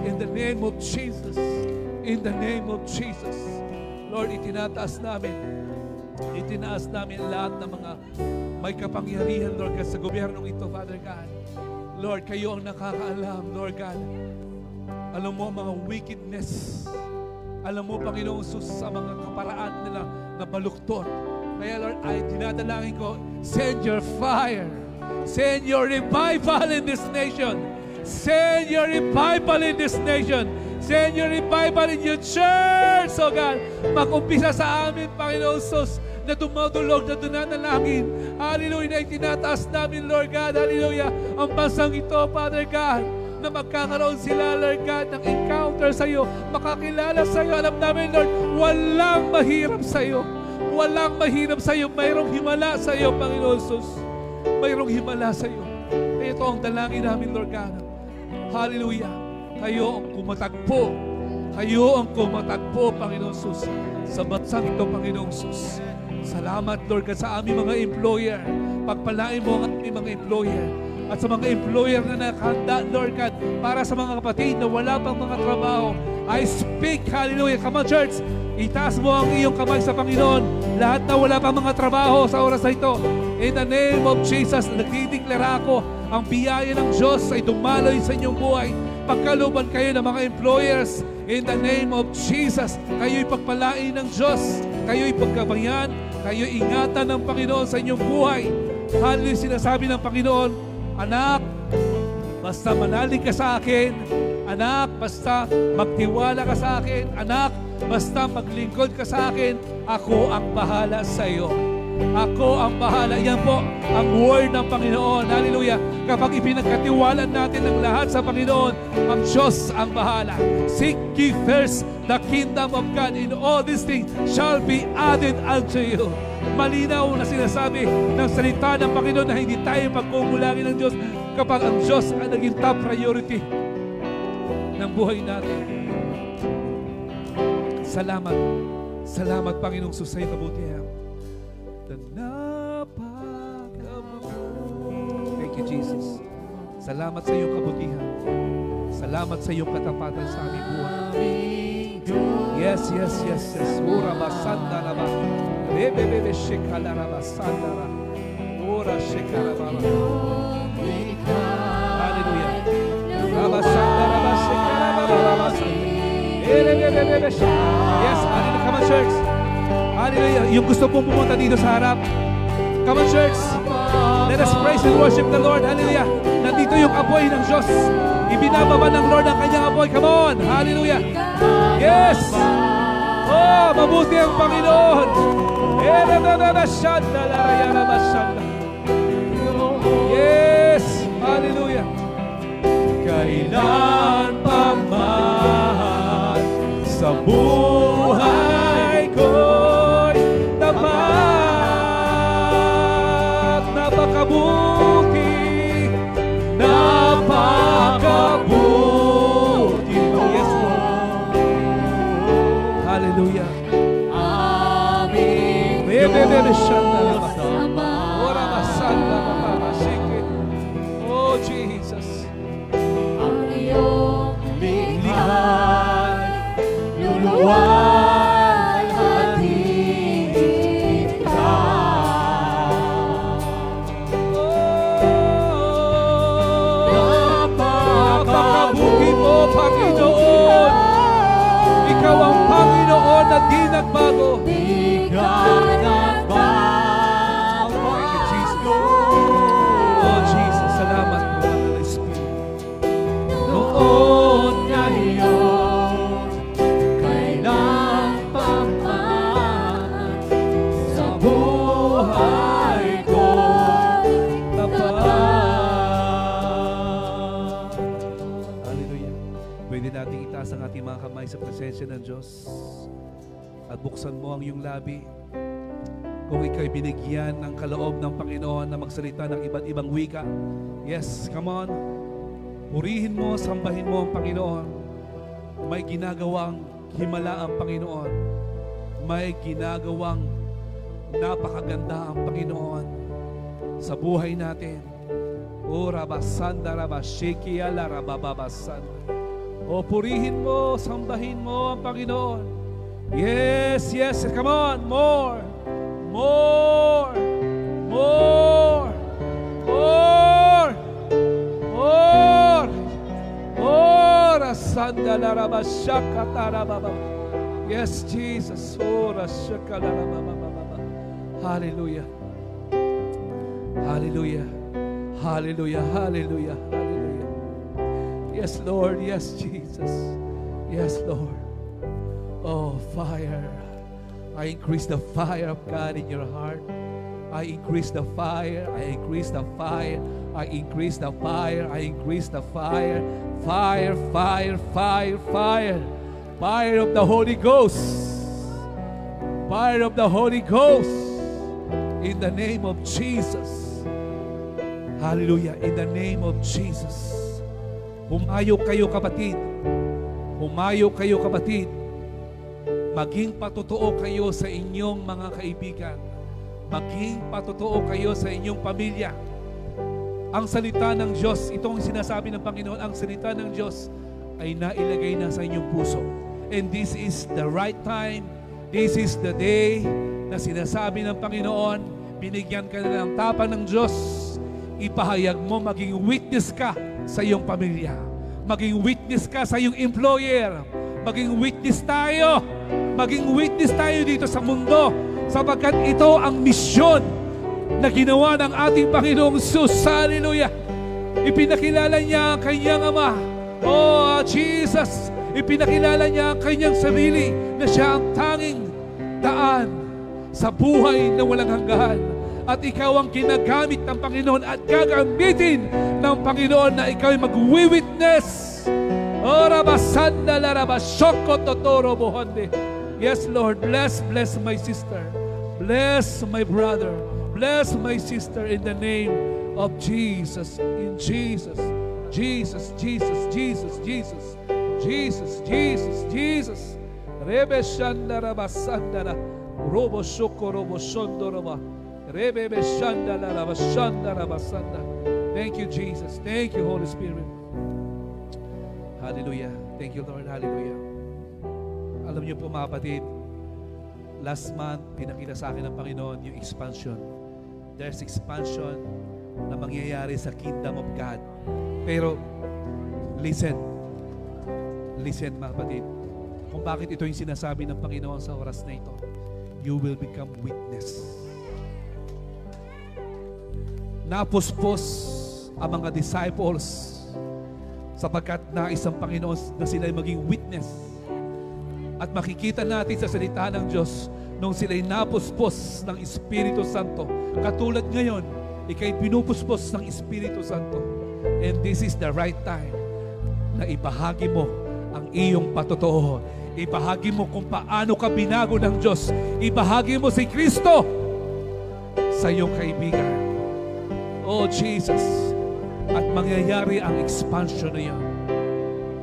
In the name of Jesus. In the name of Jesus. Lord, itinaas namin lahat ng mga may kapangyarihan, Lord God, sa gobyernong ito, Father God. Lord, kayo ang nakakaalam, Lord God. Alam mo mga wickedness. Alam mo, Panginoong Jesus, sa mga kaparaan nila na baluktot. Kaya, Lord, ay dinadalangin ko, send your fire. Send your revival in this nation. Send your revival in this nation. Send your revival in your church, oh God. Mag-umpisa sa amin, Panginoon Jesus, na dumadulog, na dunanalangin. Hallelujah, na itinataas namin, Lord God. Hallelujah, ang bansang ito, Father God. na magkakaroon sila, Lord God, ng encounter sa iyo, makakilala sa iyo. Alam namin, Lord, walang mahirap sa iyo. Walang mahirap sa iyo. Mayroong himala sa iyo, Panginoon Jesus. Mayroong himala sa iyo. Ito ang dalangin namin, Lord God. Hallelujah. Kayo ang kumatagpo. Kayo ang kumatagpo, Panginoon Jesus, sa bansang ito, Panginoon Jesus. Salamat, Lord God, sa aming mga employer. Pagpalain mo ang aming mga employer. At sa mga employer na nakahanda, Lord God, para sa mga kapatid na wala pang mga trabaho, I speak, hallelujah. Come on, church. Itaas mo ang iyong kamay sa Panginoon. Lahat na wala pang mga trabaho sa oras na ito. In the name of Jesus, nagdideklara ako, ang biyaya ng Diyos ay dumaloy sa inyong buhay. Pagkaluban kayo ng mga employers, in the name of Jesus, kayo'y pagpalain ng Diyos. Kayo'y pagkabayan. Kayo'y ingatan ng Panginoon sa inyong buhay. Hallelujah, sinasabi ng Panginoon, anak, basta manalig ka sa akin. Anak, basta magtiwala ka sa akin. Anak, basta maglingkod ka sa akin. Ako ang bahala sa iyo. Ako ang bahala. Yan po ang word ng Panginoon. Hallelujah. Kapag ipinagkatiwalaan natin ang lahat sa Panginoon, ang Diyos ang bahala. Seek ye first the kingdom of God, and all these things shall be added unto you. Malinaw na sinasabi ng salita ng Panginoon na hindi tayo pagkukulangin ng Diyos kapag ang Diyos ang naging top priority ng buhay natin. Salamat. Salamat, Panginoong Sus, sa iyong kabutihan. Thank you, Jesus. Salamat sa iyong kabutihan. Salamat sa iyong katapatan sa aming buhay. Yes, yes, yes, yes. Ura basanda na ba? Rebebebe shekala na basanda na. Ura shekala ba? Hallelujah. Rabasanda na ba? Shekala ba? Rebebebe shekala. Yes, hallelujah. Come on, church. Hallelujah. Yung gusto pong pumunta dito sa harap. Come on, church. Let us praise and worship the Lord. Hallelujah. Nandito yung apoy ng Diyos. Ibinababa ng Lord ang kanyang apoy. Come on. Hallelujah. Yes. Oh, mabuti ang Panginoon. Yes. Hallelujah. Kailan pa man sa buhay ko'y tapat, napakabuti, napakabuti mo. Yes, Lord. Hallelujah. Aming Diyos Ama. Oh, Jesus. Ang iyong likha'n, luluwalhatiin ka. Napakabuti mo, Panginoon. Ikaw ang Panginoon na di nagbago. Di ka nagbago. Thank you, Jesus. Oh, Jesus, salamat po, Holy Spirit. Noon, ngayon, kailan pa man sa buhay ko'y tapat. Hallelujah. Pwede nating itaas ang ating mga kamay sa presensya ng Diyos at buksan mo ang iyong labi. Kung ikaw'y binigyan ng kaloob ng Panginoon na magsalita ng iba't ibang wika, yes, come on. Purihin mo, sambahin mo ang Panginoon. May ginagawang himala ang Panginoon. May ginagawang napakaganda ang Panginoon sa buhay natin. O rabasanda rabashikia la rabababasanda. O purihin mo, sambahin mo ang Panginoon. Yes, yes, come on, more, more, more, more, more, more. Asanda la rabashaka tarababa. Yes, Jesus. Oh, rashaka la rabababa. Hallelujah. Hallelujah. Hallelujah. Hallelujah. Hallelujah. Yes, Lord. Yes, Jesus. Yes, Lord. Oh, fire. I increase the fire of God in your heart. I increase the fire. I increase the fire. I increase the fire. I increase the fire. Fire, fire, fire, fire. Fire of the Holy Ghost. Fire of the Holy Ghost. In the name of Jesus. Hallelujah. In the name of Jesus. Humayo kayo kapatid. Humayo kayo kapatid. Maging patotoo kayo sa inyong mga kaibigan. Maging patotoo kayo sa inyong pamilya. Ang salita ng Diyos, itong sinasabi ng Panginoon, ang salita ng Diyos ay nailagay na sa inyong puso. And this is the right time. This is the day na sinasabi ng Panginoon, binigyan ka na ng tapang ng Diyos, ipahayag mo, maging witness ka sa iyong pamilya. Maging witness ka sa iyong employer. Maging witness tayo. Maging witness tayo dito sa mundo, sapagkat ito ang misyon na ginawa ng ating Panginoong Jesus. Hallelujah! Ipinakilala niya ang kanyang Ama. Oh, Jesus! Ipinakilala niya ang kanyang sarili na siya ang tanging daan sa buhay na walang hanggan. At ikaw ang ginagamit ng Panginoon at gagamitin ng Panginoon na ikaw ay mag-witness. Oh, rabasanda la rabashoko totoro bohonde. Yes, Lord, bless my sister. Bless my brother. Bless my sister in the name of Jesus. In Jesus. Jesus, Jesus, Jesus, Jesus. Jesus, Jesus, Jesus. Rebe shandara basandara. Robo shoko robo shondoraba. Rebe shandara rabashandara basanda. Thank you, Jesus. Thank you, Holy Spirit. Hallelujah. Thank you, Lord. Hallelujah. Alam niyo po mga kapatid, last month, pinakita sa akin ng Panginoon yung expansion. There's expansion na mangyayari sa kingdom of God. Pero, listen mga kapatid, kung bakit ito yung sinasabi ng Panginoon sa oras na ito. You will become witness. Napuspos ang mga disciples sapagkat nais ang Panginoon na sila'y maging witness. At makikita natin sa salita ng Diyos nung sila'y napuspos ng Espiritu Santo. Katulad ngayon, ika'y pinupuspos ng Espiritu Santo. And this is the right time na ibahagi mo ang iyong patotoo. Ibahagi mo kung paano ka binago ng Diyos. Ibahagi mo si Kristo sa iyong kaibigan. Oh Jesus! At mangyayari ang expansion na yan.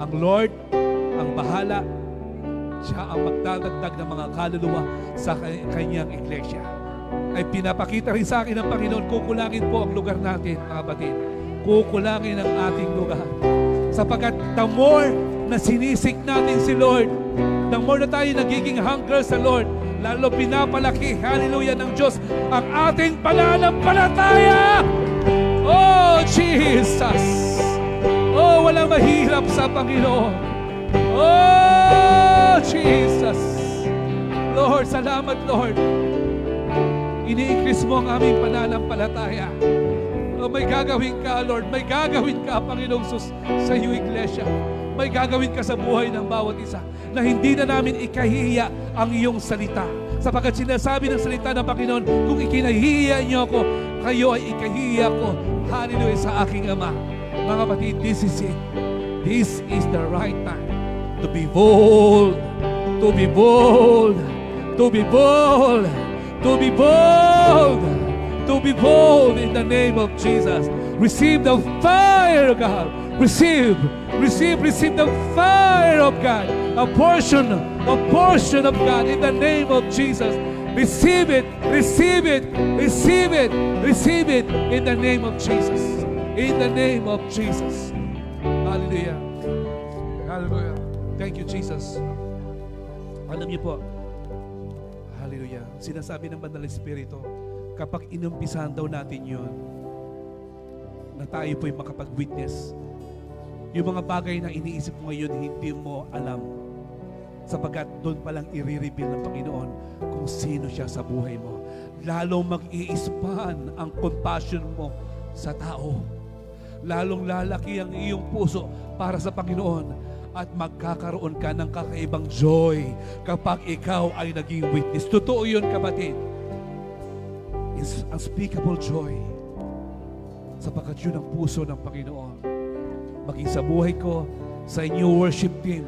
Ang Lord, ang bahala, siya ang magdadagdag ng mga kaluluwa sa kanyang iglesia. Ay pinapakita rin sa akin ng Panginoon, kukulangin po ang lugar natin, mga kapatid. Kukulangin ang ating lugar. Sapagkat the more na sinisik natin si Lord, the more na tayo nagiging hunger sa Lord, lalo pinapalaki, hallelujah, ng Diyos ang ating pananampalataya. Oh, Jesus! Oh, walang mahirap sa Panginoon. Oh, Jesus! Lord, salamat, Lord. Ini-increase mo ang aming pananampalataya. Oh, may gagawin ka, Lord. May gagawin ka, Panginoong Sus, sa iyong iglesia. May gagawin ka sa buhay ng bawat isa na hindi na namin ikahihiya ang iyong salita. Sapagkat sinasabi ng salita ng Panginoon, kung ikinahihiya niyo ako, kayo ay ikahihiya ko. Hallelujah sa aking Ama. Mga kapatid, this is it. This is the right time to be bold, to be bold, to be bold, to be bold, to be bold in the name of Jesus. Receive the fire of God. Receive the fire of God. A portion of God in the name of Jesus. Receive it, receive it, receive it, receive it in the name of Jesus. In the name of Jesus. Hallelujah. Hallelujah. Thank you, Jesus. Alam niyo po, hallelujah, sinasabi ng Banal Espiritu, kapag inumpisahan daw natin yun, na tayo po'y makapag-witness, yung mga bagay na iniisip mo ngayon, hindi mo alam. Sapagkat doon palang i-reveal ng Panginoon kung sino siya sa buhay mo. Lalong mag-i-expand ang compassion mo sa tao. Lalong lalaki ang iyong puso para sa Panginoon at magkakaroon ka ng kakaibang joy kapag ikaw ay naging witness. Totoo yun, kapatid. It's unspeakable joy. sapagkat yun ang puso ng Panginoon. Maging sa buhay ko, sa inyong worship team,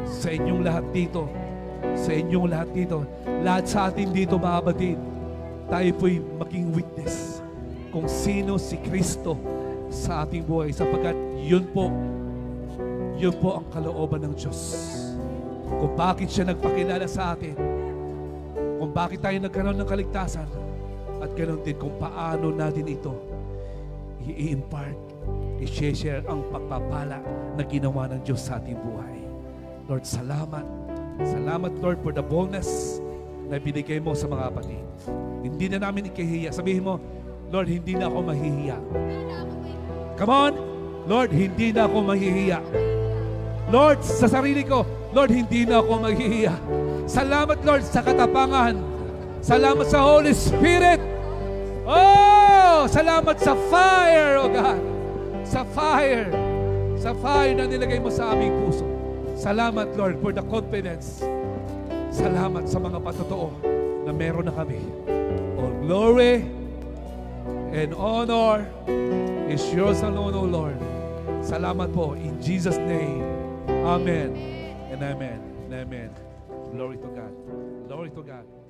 sa inyong lahat dito, lahat sa atin dito, mga kapatid, tayo po'y maging witness kung sino si Kristo sa ating buhay, sapagkat yun po ang kalooban ng Diyos. Kung bakit siya nagpakilala sa atin, kung bakit tayo nagkaroon ng kaligtasan, at ganoon din kung paano natin ito i-impart, i-share ang pagpapala na ginawa ng Diyos sa ating buhay. Lord, salamat. Salamat, Lord, for the boldness na binigay mo sa mga kapatid. Hindi na namin ikahihiya. Sabihin mo, Lord, hindi na ako mahihiya. Come on! Lord, hindi na ako mahihiya. Lord, sa sarili ko, Lord, hindi na ako mahihiya. Salamat, Lord, sa katapangan. Salamat sa Holy Spirit. Oh, salamat sa fire, oh God. Sa fire na nilagay mo sa aming puso. Salamat, Lord, for the confidence. Salamat sa mga patotoo na meron na kami. All glory and honor is yours alone, O Lord. Salamat po. In Jesus' name. Amen. And amen. And amen. Glory to God. Glory to God.